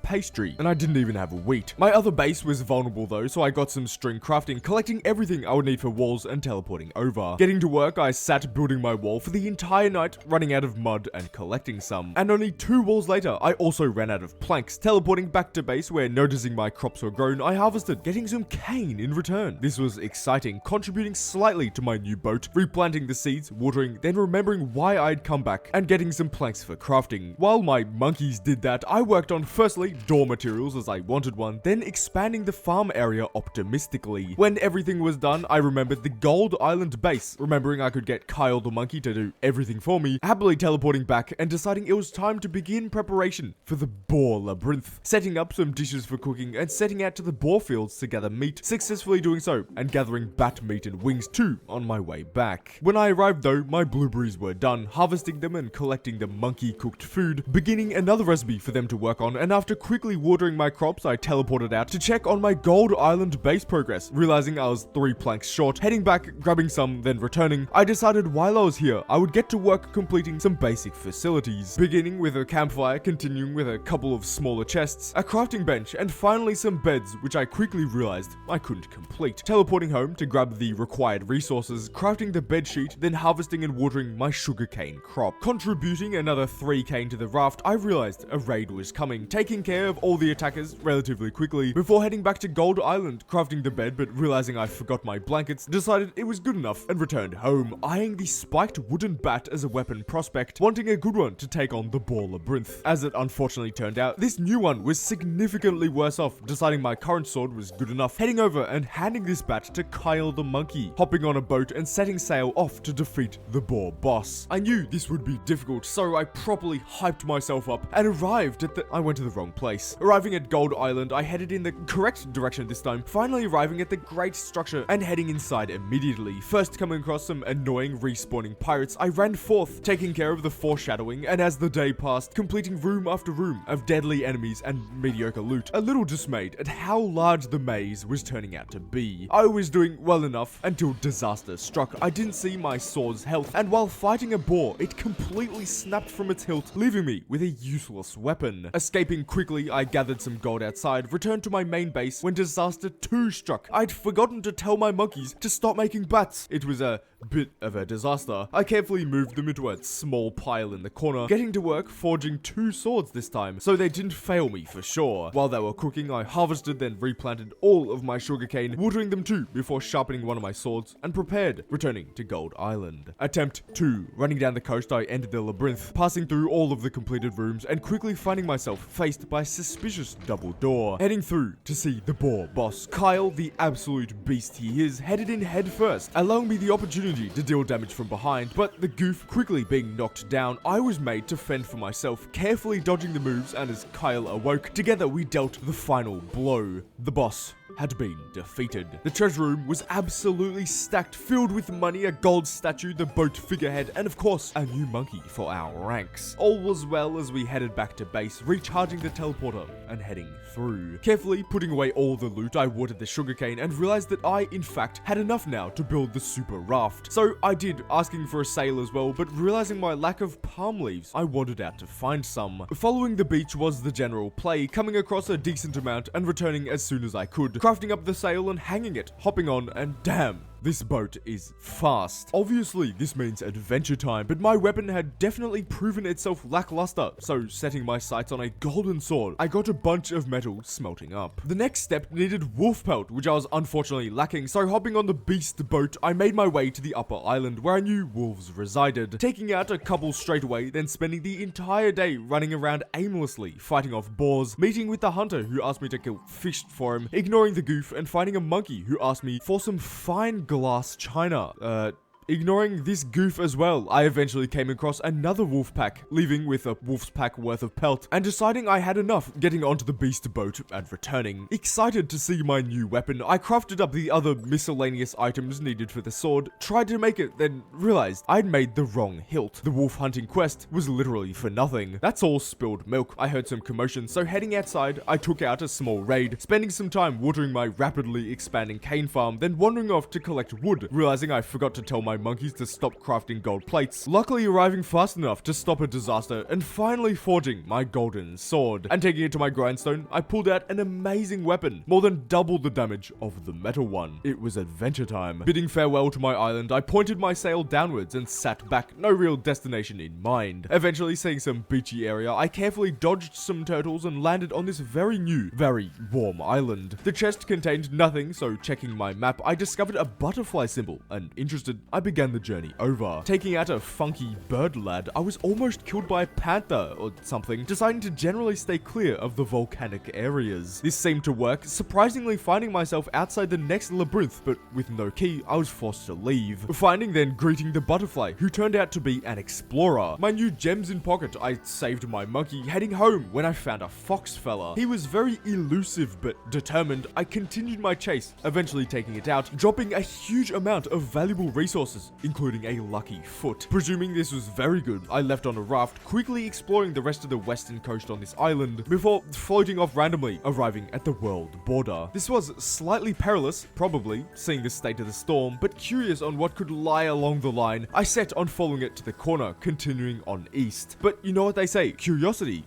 Pastry, and I didn't even have wheat. My other base was vulnerable though, so I got some string crafting, collecting everything I would need for walls and teleporting over. Getting to work, I sat building my wall for the entire night, running out of mud and collecting some. And only 2 walls later, I also ran out of planks, teleporting back to base where, noticing my crops were grown, I harvested, getting some cane in return. This was exciting, contributing slightly to my new boat, replanting the seeds, watering, then remembering why I'd come back, and getting some planks for crafting. While my monkeys did that, I worked on firstly door materials as I wanted one, then expanding the farm area optimistically. When everything was done, I remembered the Gold Island base, remembering I could get Kyle the monkey to do everything for me, happily teleporting back and deciding it was time to begin preparation for the boar labyrinth, setting up some dishes for cooking and setting out to the boar fields to gather meat, successfully doing so and gathering bat meat and wings too on my way back. When I arrived though, my blueberries were done, harvesting them and collecting the monkey cooked food, beginning another recipe for them to work on, and after quickly watering my crops, I teleported out to check on my Gold Island base progress. Realizing I was 3 planks short, heading back, grabbing some, then returning, I decided while I was here, I would get to work completing some basic facilities. Beginning with a campfire, continuing with a couple of smaller chests, a crafting bench, and finally some beds, which I quickly realized I couldn't complete. Teleporting home to grab the required resources, crafting the bed sheet, then harvesting and watering my sugarcane crop. Contributing another 3 cane to the raft, I realized a raid was coming, taking care of all the attackers relatively quickly, before heading back to Gold Island, crafting the bed, but realizing I forgot my blankets, decided it was good enough, and returned home, eyeing the spiked wooden bat as a weapon prospect, wanting a good one to take on the boar labyrinth. As it unfortunately turned out, this new one was significantly worse off, deciding my current sword was good enough, heading over and handing this bat to Kyle the monkey, hopping on a boat and setting sail off to defeat the boar boss. I knew this would be difficult, so I properly hyped myself up and arrived at I went to the wrong place. Arriving at Gold Island, I headed in the correct direction this time, finally arriving at the great structure and heading inside immediately. First coming across some annoying respawning pirates, I ran forth, taking care of the foreshadowing, and as the day passed, completing room after room of deadly enemies and mediocre loot, a little dismayed at how large the maze was turning out to be. I was doing well enough until disaster struck. I didn't see my sword's health, and while fighting a boar, it completely snapped from its hilt, leaving me with a useless weapon. Escaping quickly, I gathered some gold outside, returned to my main base when disaster 2 struck. I'd forgotten to tell my monkeys to stop making bats. It was a bit of a disaster. I carefully moved them into a small pile in the corner, getting to work forging 2 swords this time, so they didn't fail me for sure. While they were cooking, I harvested then replanted all of my sugarcane, watering them too before sharpening one of my swords, and prepared, returning to Gold Island. Attempt 2. Running down the coast, I entered the labyrinth, passing through all of the completed rooms, and quickly finding myself faced by a suspicious double door. Heading through to see the boar boss. Kyle, the absolute beast he is, headed in head first, allowing me the opportunity to deal damage from behind, but the goof quickly being knocked down, I was made to fend for myself, carefully dodging the moves, and as Kyle awoke, together we dealt the final blow. The boss had been defeated. The treasure room was absolutely stacked, filled with money, a gold statue, the boat figurehead, and of course, a new monkey for our ranks. All was well as we headed back to base, recharging the teleporter and heading through. Carefully putting away all the loot, I watered the sugarcane and realized that I, in fact, had enough now to build the super raft. So I did, asking for a sail as well, but realizing my lack of palm leaves, I wandered out to find some. Following the beach was the general play, coming across a decent amount and returning as soon as I could, crafting up the sail and hanging it, hopping on, and damn, this boat is fast. Obviously, this means adventure time, but my weapon had definitely proven itself lackluster, so setting my sights on a golden sword, I got a bunch of metal smelting up. The next step needed wolf pelt, which I was unfortunately lacking, so hopping on the beast boat, I made my way to the upper island where I knew wolves resided, taking out a couple straight away, then spending the entire day running around aimlessly, fighting off boars, meeting with the hunter who asked me to kill fish for him, ignoring the goof, and finding a monkey who asked me for some fine glass china. Ignoring this goof as well, I eventually came across another wolf pack, leaving with a wolf's pack worth of pelt, and deciding I had enough, getting onto the beast boat and returning. Excited to see my new weapon, I crafted up the other miscellaneous items needed for the sword, tried to make it, then realized I'd made the wrong hilt. The wolf hunting quest was literally for nothing. That's all spilled milk. I heard some commotion, so heading outside, I took out a small raid, spending some time watering my rapidly expanding cane farm, then wandering off to collect wood, realizing I forgot to tell my monkeys to stop crafting gold plates, luckily arriving fast enough to stop a disaster, and finally forging my golden sword. And taking it to my grindstone, I pulled out an amazing weapon, more than double the damage of the metal one. It was adventure time. Bidding farewell to my island, I pointed my sail downwards and sat back, no real destination in mind. Eventually seeing some beachy area, I carefully dodged some turtles and landed on this very new, very warm island. The chest contained nothing, so checking my map, I discovered a butterfly symbol, and interested, I began the journey over. Taking out a funky bird lad, I was almost killed by a panther or something, deciding to generally stay clear of the volcanic areas. This seemed to work, surprisingly finding myself outside the next labyrinth, but with no key, I was forced to leave. Finding then greeting the butterfly, who turned out to be an explorer. My new gems in pocket, I saved my monkey, heading home when I found a fox fella. He was very elusive but determined. I continued my chase, eventually taking it out, dropping a huge amount of valuable resources resources, including a lucky foot. Presuming this was very good, I left on a raft, quickly exploring the rest of the western coast on this island, before floating off randomly, arriving at the world border. This was slightly perilous, probably, seeing the state of the storm, but curious on what could lie along the line, I set on following it to the corner, continuing on east. But you know what they say, curiosity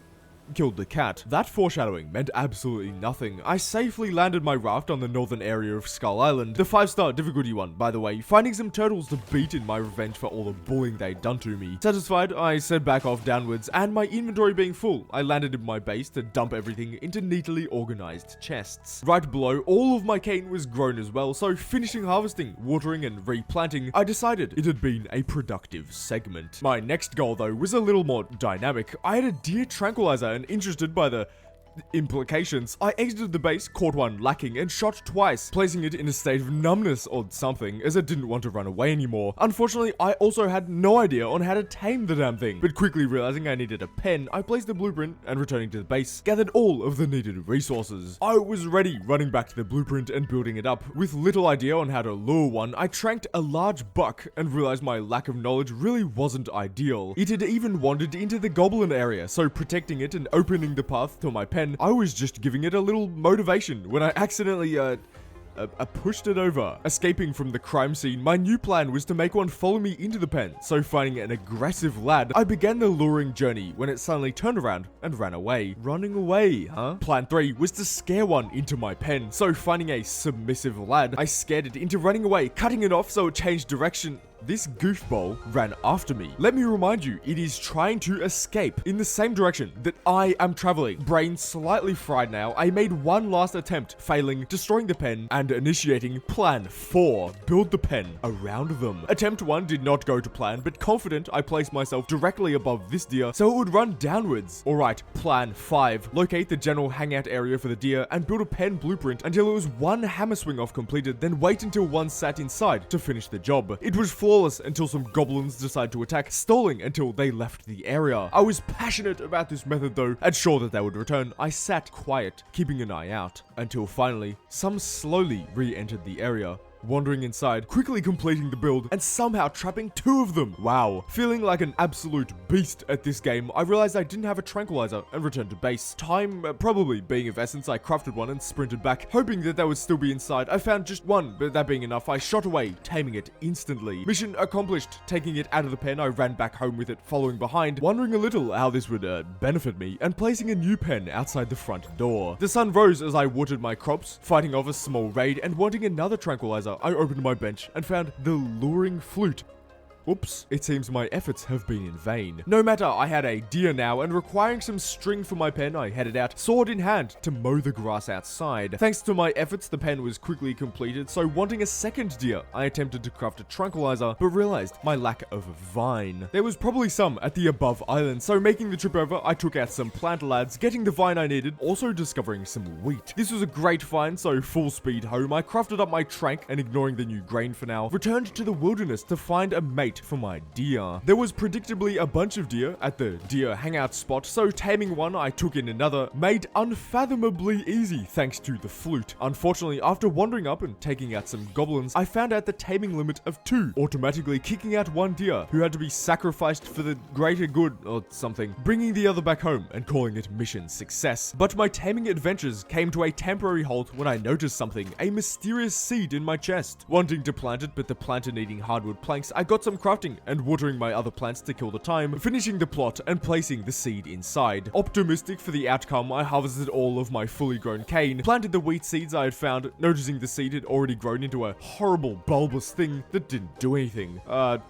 killed the cat. That foreshadowing meant absolutely nothing. I safely landed my raft on the northern area of Skull Island, the 5-star difficulty one, by the way, finding some turtles to beat in my revenge for all the bullying they'd done to me. Satisfied, I set back off downwards, and my inventory being full, I landed in my base to dump everything into neatly organized chests. Right below, all of my cane was grown as well, so finishing harvesting, watering, and replanting, I decided it had been a productive segment. My next goal, though, was a little more dynamic. I had a deer tranquilizer, and interested by the implications, I exited the base, caught one lacking, and shot twice, placing it in a state of numbness or something, as it didn't want to run away anymore. Unfortunately, I also had no idea on how to tame the damn thing, but quickly realizing I needed a pen, I placed the blueprint, and returning to the base, gathered all of the needed resources. I was ready, running back to the blueprint and building it up. With little idea on how to lure one, I tranked a large buck, and realized my lack of knowledge really wasn't ideal. It had even wandered into the goblin area, so protecting it and opening the path to my pen, I was just giving it a little motivation when I accidentally, pushed it over. Escaping from the crime scene, my new plan was to make one follow me into the pen, so finding an aggressive lad, I began the luring journey when it suddenly turned around and ran away. Running away, huh? Plan 3 was to scare one into my pen, so finding a submissive lad, I scared it into running away, cutting it off so it changed direction. This goofball ran after me. Let me remind you, it is trying to escape in the same direction that I am traveling. Brain slightly fried now, I made one last attempt, failing, destroying the pen, and initiating plan 4, build the pen around them. Attempt 1 did not go to plan, but confident, I placed myself directly above this deer so it would run downwards. Alright, plan 5, locate the general hangout area for the deer and build a pen blueprint until it was one hammer swing off completed, then wait until one sat inside to finish the job. It was flawless until some goblins decided to attack, stalling until they left the area. I was passionate about this method though, and sure that they would return, I sat quiet, keeping an eye out, until finally, some slowly re-entered the area, wandering inside, quickly completing the build, and somehow trapping 2 of them. Wow. Feeling like an absolute beast at this game, I realized I didn't have a tranquilizer and returned to base. Time probably being of essence, I crafted one and sprinted back, hoping that they would still be inside. I found just one, but that being enough, I shot away, taming it instantly. Mission accomplished. Taking it out of the pen, I ran back home with it, following behind, wondering a little how this would benefit me, and placing a new pen outside the front door. The sun rose as I watered my crops, fighting off a small raid, and wanting another tranquilizer, I opened my bench and found the luring flute. Oops, it seems my efforts have been in vain. No matter, I had a deer now, and requiring some string for my pen, I headed out, sword in hand, to mow the grass outside. Thanks to my efforts, the pen was quickly completed, so wanting a second deer, I attempted to craft a tranquilizer, but realized my lack of vine. There was probably some at the above island, so making the trip over, I took out some plant lads, getting the vine I needed, also discovering some wheat. This was a great find, so full speed home, I crafted up my trank, and ignoring the new grain for now, returned to the wilderness to find a mate for my deer. There was predictably a bunch of deer at the deer hangout spot, so taming one, I took in another, made unfathomably easy thanks to the flute. Unfortunately, after wandering up and taking out some goblins, I found out the taming limit of 2, automatically kicking out one deer, who had to be sacrificed for the greater good or something, bringing the other back home and calling it mission success. But my taming adventures came to a temporary halt when I noticed something, a mysterious seed in my chest. Wanting to plant it, but the planter needing hardwood planks, I got some crafting and watering my other plants to kill the time, finishing the plot and placing the seed inside. Optimistic for the outcome, I harvested all of my fully grown cane, planted the wheat seeds I had found, noticing the seed had already grown into a horrible bulbous thing that didn't do anything.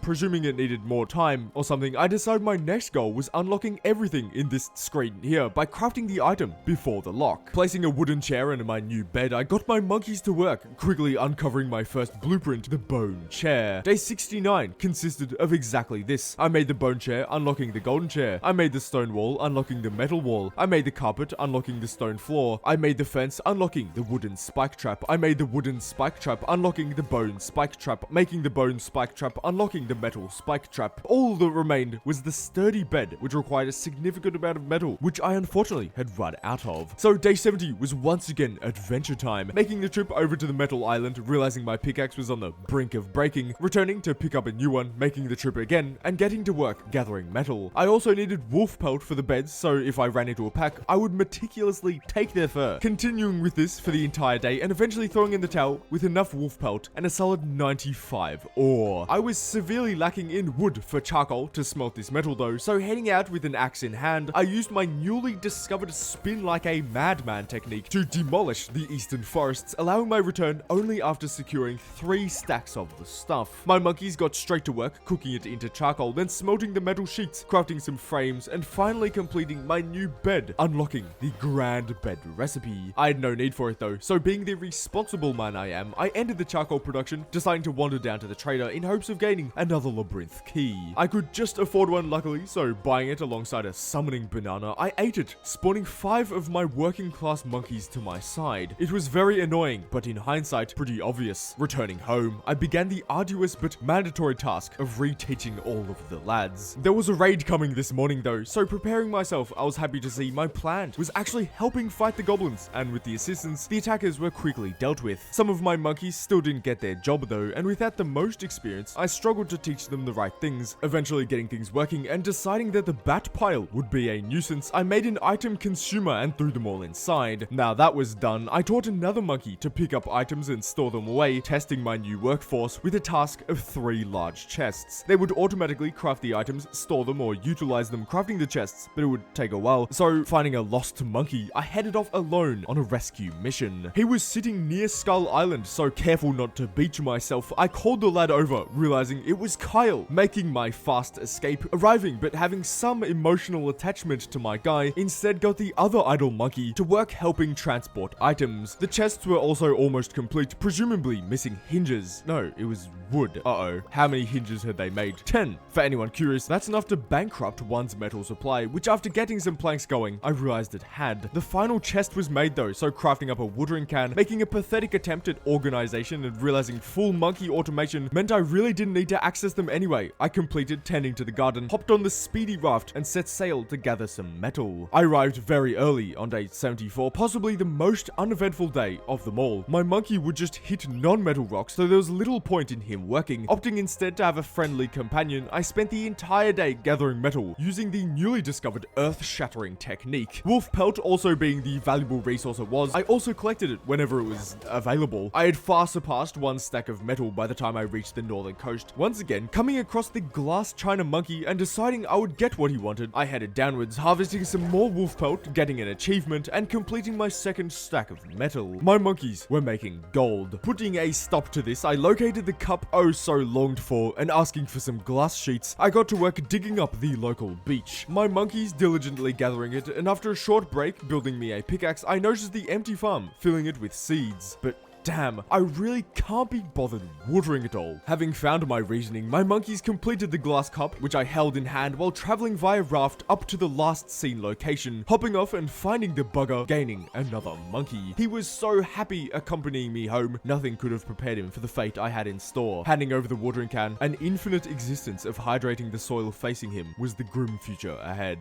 Presuming it needed more time or something, I decided my next goal was unlocking everything in this screen here by crafting the item before the lock. Placing a wooden chair into my new bed, I got my monkeys to work, quickly uncovering my first blueprint, the bone chair. Day 69 consists consisted of exactly this. I made the bone chair, unlocking the golden chair. I made the stone wall, unlocking the metal wall. I made the carpet, unlocking the stone floor. I made the fence, unlocking the wooden spike trap. I made the wooden spike trap, unlocking the bone spike trap, making the bone spike trap, unlocking the metal spike trap. All that remained was the sturdy bed, which required a significant amount of metal, which I unfortunately had run out of. So day 70 was once again adventure time, making the trip over to the metal island, realizing my pickaxe was on the brink of breaking, returning to pick up a new one, making the trip again, and getting to work gathering metal. I also needed wolf pelt for the beds, so if I ran into a pack, I would meticulously take their fur. Continuing with this for the entire day, and eventually throwing in the towel with enough wolf pelt and a solid 95 ore. I was severely lacking in wood for charcoal to smelt this metal though, so heading out with an axe in hand, I used my newly discovered spin like a madman technique to demolish the eastern forests, allowing my return only after securing 3 stacks of the stuff. My monkeys got straight to work, cooking it into charcoal, then smelting the metal sheets, crafting some frames, and finally completing my new bed, unlocking the grand bed recipe. I had no need for it though, so being the responsible man I am, I ended the charcoal production, deciding to wander down to the trader in hopes of gaining another labyrinth key. I could just afford one luckily, so buying it alongside a summoning banana, I ate it, spawning 5 of my working class monkeys to my side. It was very annoying, but in hindsight, pretty obvious. Returning home, I began the arduous but mandatory task of reteaching all of the lads. There was a raid coming this morning though, so preparing myself, I was happy to see my plan was actually helping fight the goblins, and with the assistance, the attackers were quickly dealt with. Some of my monkeys still didn't get their job though, and without the most experience, I struggled to teach them the right things. Eventually getting things working and deciding that the bat pile would be a nuisance, I made an item consumer and threw them all inside. Now that was done, I taught another monkey to pick up items and store them away, testing my new workforce with a task of 3 large chests. They would automatically craft the items, store them, or utilize them crafting the chests, but it would take a while. So finding a lost monkey, I headed off alone on a rescue mission. He was sitting near Skull Island, so careful not to beach myself, I called the lad over, realizing it was Kyle, making my fast escape, arriving but having some emotional attachment to my guy, instead got the other idle monkey to work helping transport items. The chests were also almost complete, presumably missing hinges. No, it was wood. Uh-oh. How many hinges had they made? 10. For anyone curious, that's enough to bankrupt one's metal supply, which after getting some planks going, I realized it had. The final chest was made though, so crafting up a watering can, making a pathetic attempt at organization, and realizing full monkey automation meant I really didn't need to access them anyway. I completed tending to the garden, hopped on the speedy raft, and set sail to gather some metal. I arrived very early on day 74, possibly the most uneventful day of them all. My monkey would just hit non-metal rocks, so there was little point in him working. Opting instead to have a friendly companion, I spent the entire day gathering metal, using the newly discovered earth-shattering technique. Wolf pelt also being the valuable resource it was, I also collected it whenever it was available. I had far surpassed 1 stack of metal by the time I reached the northern coast. Once again, coming across the glass china monkey and deciding I would get what he wanted, I headed downwards, harvesting some more wolf pelt, getting an achievement, and completing my 2nd stack of metal. My monkeys were making gold. Putting a stop to this, I located the cup oh so longed for, and asking for some glass sheets, I got to work digging up the local beach. My monkeys diligently gathering it, and after a short break building me a pickaxe, I noticed the empty farm, filling it with seeds. But damn, I really can't be bothered watering it all. Having found my reasoning, my monkeys completed the glass cup, which I held in hand while traveling via raft up to the last seen location, hopping off and finding the bugger, gaining another monkey. He was so happy accompanying me home, nothing could have prepared him for the fate I had in store. Handing over the watering can, an infinite existence of hydrating the soil facing him was the grim future ahead.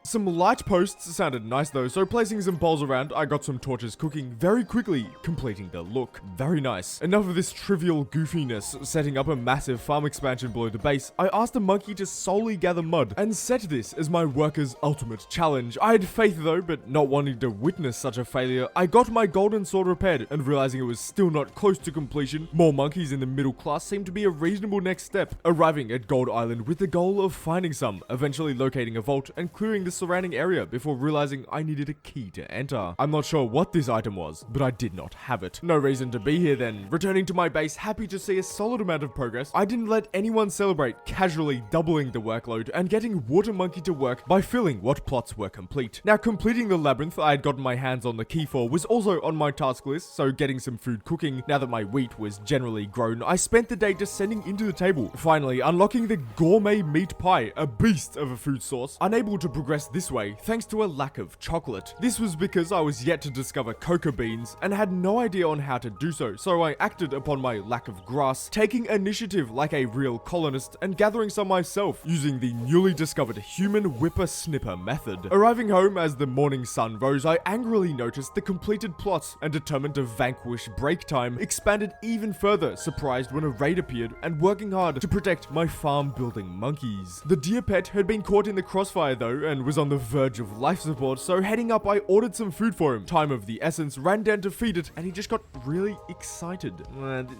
Some light posts sounded nice though, so placing some bowls around, I got some torches cooking, very quickly completing the look. Very nice. Enough of this trivial goofiness. Setting up a massive farm expansion below the base, I asked a monkey to solely gather mud, and set this as my worker's ultimate challenge. I had faith though, but not wanting to witness such a failure, I got my golden sword repaired, and realizing it was still not close to completion, more monkeys in the middle class seemed to be a reasonable next step. Arriving at Gold Island with the goal of finding some, eventually locating a vault and clearing the surrounding area before realizing I needed a key to enter. I'm not sure what this item was, but I did not have it. No reason to be here then. Returning to my base, happy to see a solid amount of progress, I didn't let anyone celebrate casually doubling the workload and getting Water Monkey to work by filling what plots were complete. Now, completing the labyrinth I had gotten my hands on the key for was also on my task list, so getting some food cooking. Now that my wheat was generally grown, I spent the day descending into the table, finally unlocking the gourmet meat pie, a beast of a food source. Unable to progress this way thanks to a lack of chocolate. This was because I was yet to discover cocoa beans and had no idea on how to do so I acted upon my lack of grass, taking initiative like a real colonist and gathering some myself using the newly discovered human whipper-snipper method. Arriving home as the morning sun rose, I angrily noticed the completed plot and determined to vanquish break time, expanded even further, surprised when a raid appeared and working hard to protect my farm building monkeys. The deer pet had been caught in the crossfire though and was on the verge of life support, so heading up I ordered some food for him. Time of the essence, ran down to feed it and he just got really excited.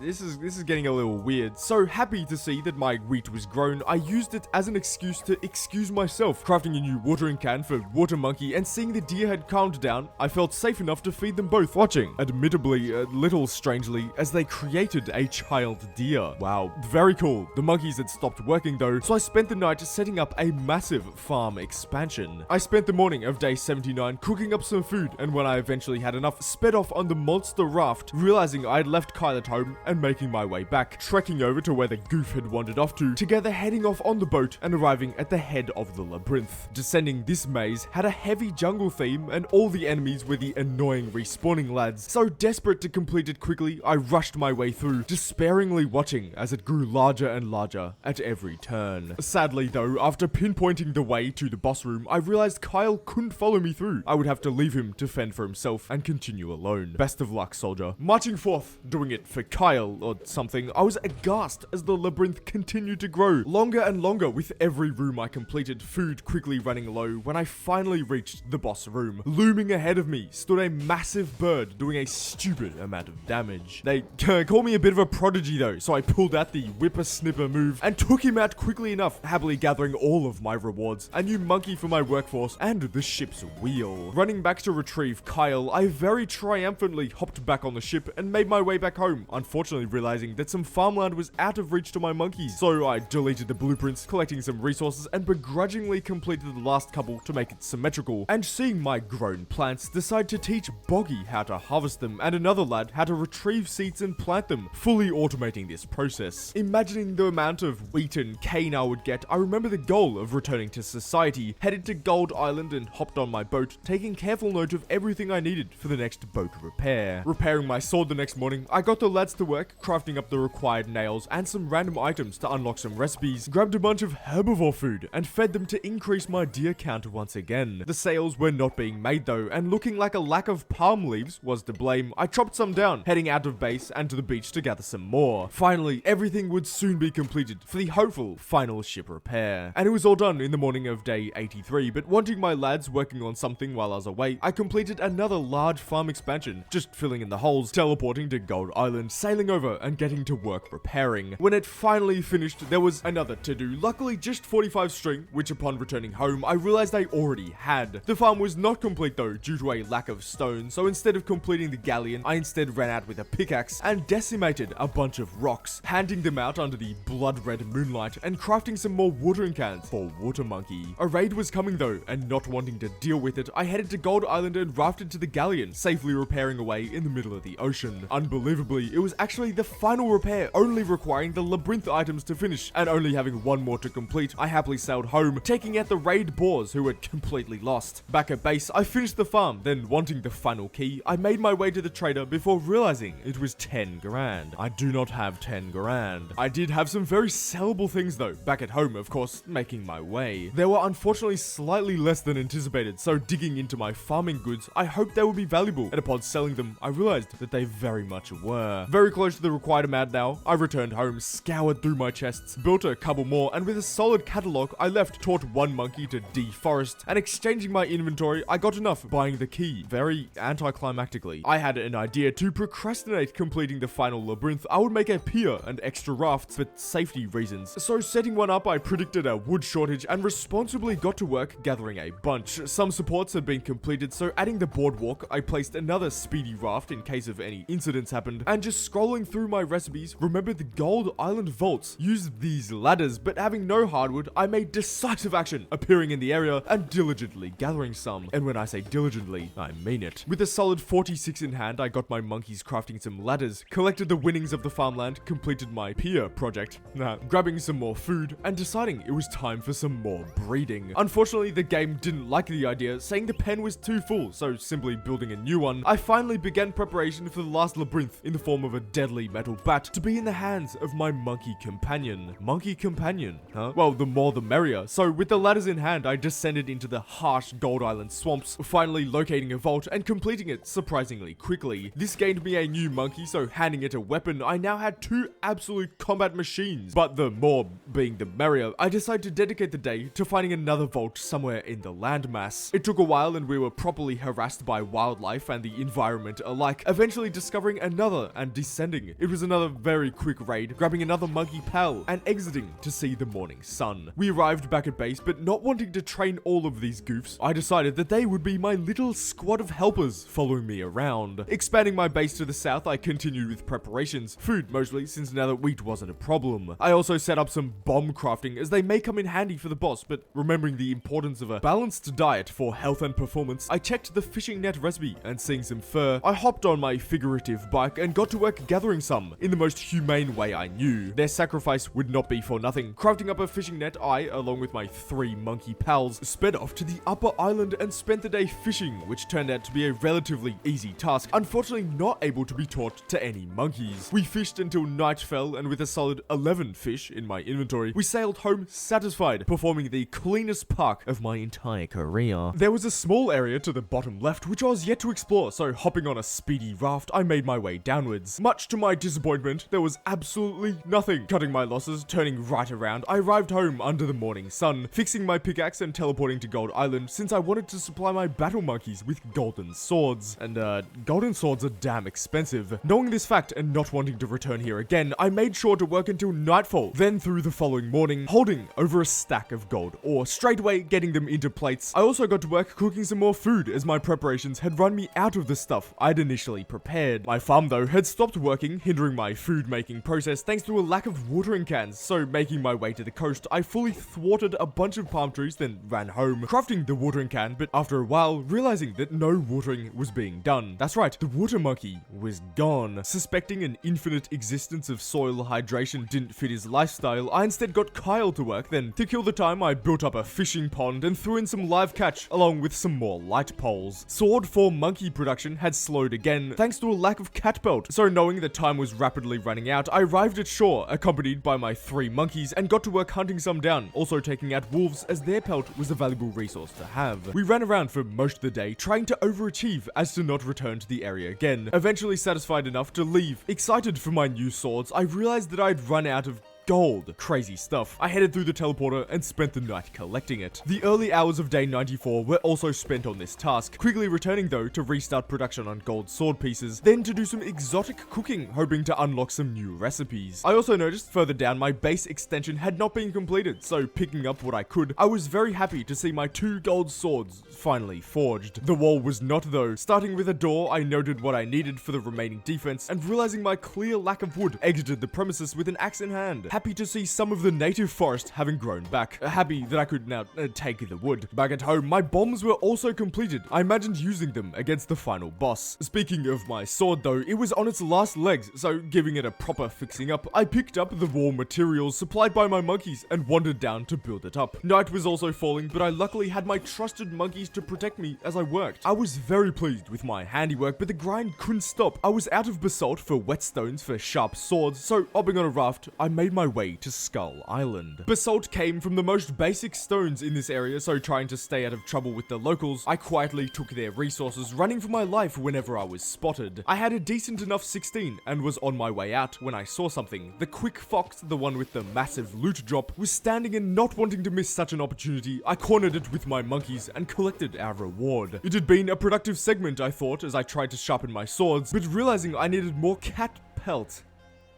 This is getting a little weird. So happy to see that my wheat was grown, I used it as an excuse to excuse myself, crafting a new watering can for Water Monkey, and seeing the deer had calmed down, I felt safe enough to feed them both, watching, admittedly a little strangely, as they created a child deer. Wow, very cool. The monkeys had stopped working though, so I spent the night setting up a massive farm expansion. I spent the morning of day 79 cooking up some food, and when I eventually had enough, sped off on the monster raft, realizing I had left Kyle at home and making my way back, trekking over to where the goof had wandered off to, together heading off on the boat and arriving at the head of the labyrinth. Descending this maze had a heavy jungle theme and all the enemies were the annoying respawning lads. So desperate to complete it quickly, I rushed my way through, despairingly watching as it grew larger and larger at every turn. Sadly though, after pinpointing the way to the boss room, I realized Kyle couldn't follow me through. I would have to leave him to fend for himself and continue alone. Best of luck, soldier. Marching forth, doing it for Kyle or something, I was aghast as the labyrinth continued to grow, longer and longer with every room I completed, food quickly running low when I finally reached the boss room. Looming ahead of me stood a massive bird doing a stupid amount of damage. They call me a bit of a prodigy though, so I pulled out the whipper-snipper move and took him out quickly enough, happily gathering all of my rewards, a new monkey for my workforce, and the ship's wheel. Running back to retrieve Kyle, I very triumphantly hopped back on the ship and made my way back home, unfortunately realizing that some farmland was out of reach to my monkeys. So I deleted the blueprints, collecting some resources, and begrudgingly completed the last couple to make it symmetrical. And seeing my grown plants, decide to teach Boggy how to harvest them, and another lad how to retrieve seeds and plant them, fully automating this process. Imagining the amount of wheat and cane I would get, I remember the goal of returning to society, headed to Gold Island and hopped on my boat, taking careful note of everything I needed for the next boat repair. Repairing my sword the next morning, I got the lads to work, crafting up the required nails and some random items to unlock some recipes, grabbed a bunch of herbivore food, and fed them to increase my deer count once again. The sails were not being made though, and looking like a lack of palm leaves was to blame, I chopped some down, heading out of base and to the beach to gather some more. Finally, everything would soon be completed for the hopeful final ship repair. And it was all done in the morning of day 83, but wanting my lads working on something while I was away, I completed another large farm expansion, just filling in the holes, teleporting to Gold Island, sailing over and getting to work repairing. When it finally finished, there was another to do, luckily just 45 string, which upon returning home, I realized I already had. The farm was not complete though, due to a lack of stone, so instead of completing the galleon, I instead ran out with a pickaxe and decimated a bunch of rocks, handing them out under the blood-red moonlight and crafting some more watering cans for Water Monkey. A raid was coming though, and not wanting to deal with it, I headed to Gold Island and rafted to the galleon, safely repairing away in the middle of the ocean. Unbelievably, it was actually the final repair, only requiring the labyrinth items to finish, and only having one more to complete, I happily sailed home, taking out the raid boars who had completely lost. Back at base, I finished the farm, then wanting the final key, I made my way to the trader before realizing it was 10 grand. I do not have 10 grand. I did have some very sellable things though, back at home of course, making my way. They were unfortunately slightly less than anticipated, so digging into my farming goods, I hoped they would be valuable, and upon selling them, I realized that they very much were. Very close to the required amount now, I returned home, scoured through my chests, built a couple more, and with a solid catalog, I left, taught one monkey to deforest, and exchanging my inventory, I got enough buying the key, very anticlimactically. I had an idea to procrastinate completing the final labyrinth. I would make a pier and extra rafts for safety reasons. So setting one up, I predicted a wood shortage and responsibly got to work work gathering a bunch. Some supports had been completed, so adding the boardwalk, I placed another speedy raft in case of any incidents happened, and just scrolling through my recipes, remembered the Gold Island vaults used these ladders, but having no hardwood, I made decisive action, appearing in the area and diligently gathering some. And when I say diligently, I mean it. With a solid 46 in hand, I got my monkeys crafting some ladders, collected the winnings of the farmland, completed my pier project, grabbing some more food, and deciding it was time for some more breeding. Unfortunately, the game didn't like the idea, saying the pen was too full, so simply building a new one, I finally began preparation for the last labyrinth in the form of a deadly metal bat to be in the hands of my monkey companion. Monkey companion, huh? Well, the more the merrier. So with the ladders in hand, I descended into the harsh Gold Island swamps, finally locating a vault and completing it surprisingly quickly. This gained me a new monkey, so handing it a weapon, I now had 2 absolute combat machines. But the more being the merrier, I decided to dedicate the day to finding another vault somewhere in the landmass. It took a while and we were properly harassed by wildlife and the environment alike, eventually discovering another and descending. It was another very quick raid, grabbing another monkey pal and exiting to see the morning sun. We arrived back at base, but not wanting to train all of these goofs, I decided that they would be my little squad of helpers following me around. Expanding my base to the south, I continued with preparations, food mostly, since now that wheat wasn't a problem. I also set up some bomb crafting, as they may come in handy for the boss, but remembering the importance of a balanced diet for health and performance, I checked the fishing net recipe, and seeing some fur, I hopped on my figurative bike and got to work gathering some, in the most humane way I knew. Their sacrifice would not be for nothing. Crafting up a fishing net, I, along with my 3 monkey pals, sped off to the upper island and spent the day fishing, which turned out to be a relatively easy task, unfortunately not able to be taught to any monkeys. We fished until night fell, and with a solid 11 fish in my inventory, we sailed home satisfied, performing the cleanest park of my entire career. There was a small area to the bottom left which I was yet to explore, so hopping on a speedy raft, I made my way downwards. Much to my disappointment, there was absolutely nothing. Cutting my losses, turning right around, I arrived home under the morning sun, fixing my pickaxe and teleporting to Gold Island, since I wanted to supply my battle monkeys with golden swords. And golden swords are damn expensive. Knowing this fact and not wanting to return here again, I made sure to work until nightfall, then through the following morning, holding over a stack of gold ore, straight away getting them into plates. I also got to work cooking some more food, as my preparations had run me out of the stuff I'd initially prepared. My farm though had stopped working, hindering my food making process thanks to a lack of watering cans, so making my way to the coast, I fully thwarted a bunch of palm trees, then ran home, crafting the watering can, but after a while, realizing that no watering was being done. That's right, the water monkey was gone. Suspecting an infinite existence of soil hydration didn't fit his lifestyle, I instead got Kyle to work. Then, to kill the time, I built up a fishing pond and threw in some live catch, along with some more light poles. Sword for monkey production had slowed again, thanks to a lack of cat pelt, so knowing that time was rapidly running out, I arrived at shore, accompanied by my 3 monkeys, and got to work hunting some down, also taking out wolves, as their pelt was a valuable resource to have. We ran around for most of the day, trying to overachieve as to not return to the area again. Eventually satisfied enough to leave. Excited for my new swords, I realized that I'd run out of gold. Crazy stuff. I headed through the teleporter and spent the night collecting it. The early hours of day 94 were also spent on this task, quickly returning though to restart production on gold sword pieces, then to do some exotic cooking, hoping to unlock some new recipes. I also noticed further down my base extension had not been completed, so picking up what I could, I was very happy to see my 2 gold swords finally forged. The wall was not though. Starting with a door, I noted what I needed for the remaining defense, and realizing my clear lack of wood, exited the premises with an axe in hand. Happy to see some of the native forest having grown back. Happy that I could now take the wood. Back at home, my bombs were also completed. I imagined using them against the final boss. Speaking of my sword though, it was on its last legs, so giving it a proper fixing up, I picked up the raw materials supplied by my monkeys and wandered down to build it up. Night was also falling, but I luckily had my trusted monkeys to protect me as I worked. I was very pleased with my handiwork, but the grind couldn't stop. I was out of basalt for whetstones for sharp swords, so hopping on a raft, I made my way to Skull Island. Basalt came from the most basic stones in this area, so trying to stay out of trouble with the locals, I quietly took their resources, running for my life whenever I was spotted. I had a decent enough 16 and was on my way out when I saw something. The quick fox, the one with the massive loot drop, was standing, and not wanting to miss such an opportunity, I cornered it with my monkeys and collected our reward. It had been a productive segment, I thought, as I tried to sharpen my swords, but realizing I needed more cat pelt,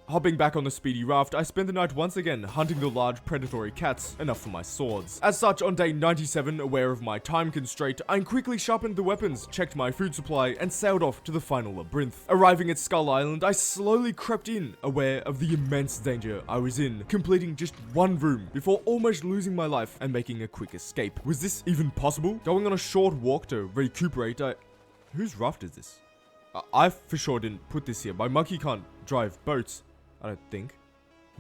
Hopping back on the speedy raft, I spent the night once again hunting the large predatory cats, enough for my swords. As such, on day 97, aware of my time constraint, I quickly sharpened the weapons, checked my food supply, and sailed off to the final labyrinth. Arriving at Skull Island, I slowly crept in, aware of the immense danger I was in, completing just one room before almost losing my life and making a quick escape. Was this even possible? Going on a short walk to recuperate, Whose raft is this? I for sure didn't put this here. My monkey can't drive boats, I don't think.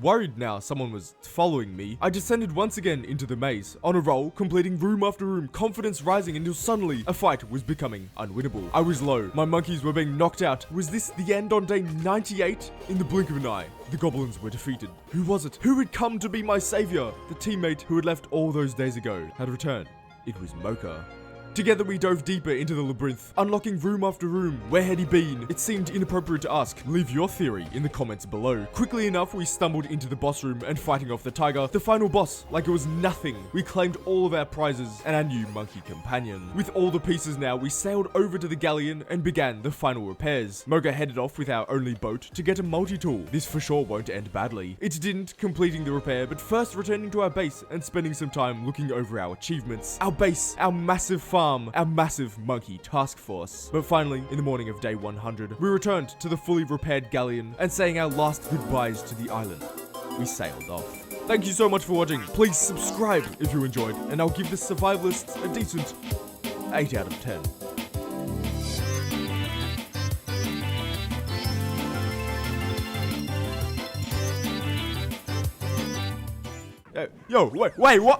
Worried now someone was following me, I descended once again into the maze. On a roll, completing room after room, confidence rising until suddenly a fight was becoming unwinnable. I was low, my monkeys were being knocked out. Was this the end on day 98? In the blink of an eye, the goblins were defeated. Who was it? Who had come to be my savior? The teammate who had left all those days ago had returned. It was Mocha. Together we dove deeper into the labyrinth, unlocking room after room. Where had he been? It seemed inappropriate to ask. Leave your theory in the comments below. Quickly enough, we stumbled into the boss room and fighting off the tiger, the final boss, like it was nothing. We claimed all of our prizes and our new monkey companion. With all the pieces now, we sailed over to the galleon and began the final repairs. Mocha headed off with our only boat to get a multi-tool. This for sure won't end badly. It didn't, completing the repair, but first returning to our base and spending some time looking over our achievements. Our base, our massive farm, our massive monkey task force. But finally, in the morning of day 100, we returned to the fully repaired galleon and saying our last goodbyes to the island. We sailed off. Thank you so much for watching. Please subscribe if you enjoyed, and I'll give the Survivalists a decent 8 out of 10. Yo, wait, what?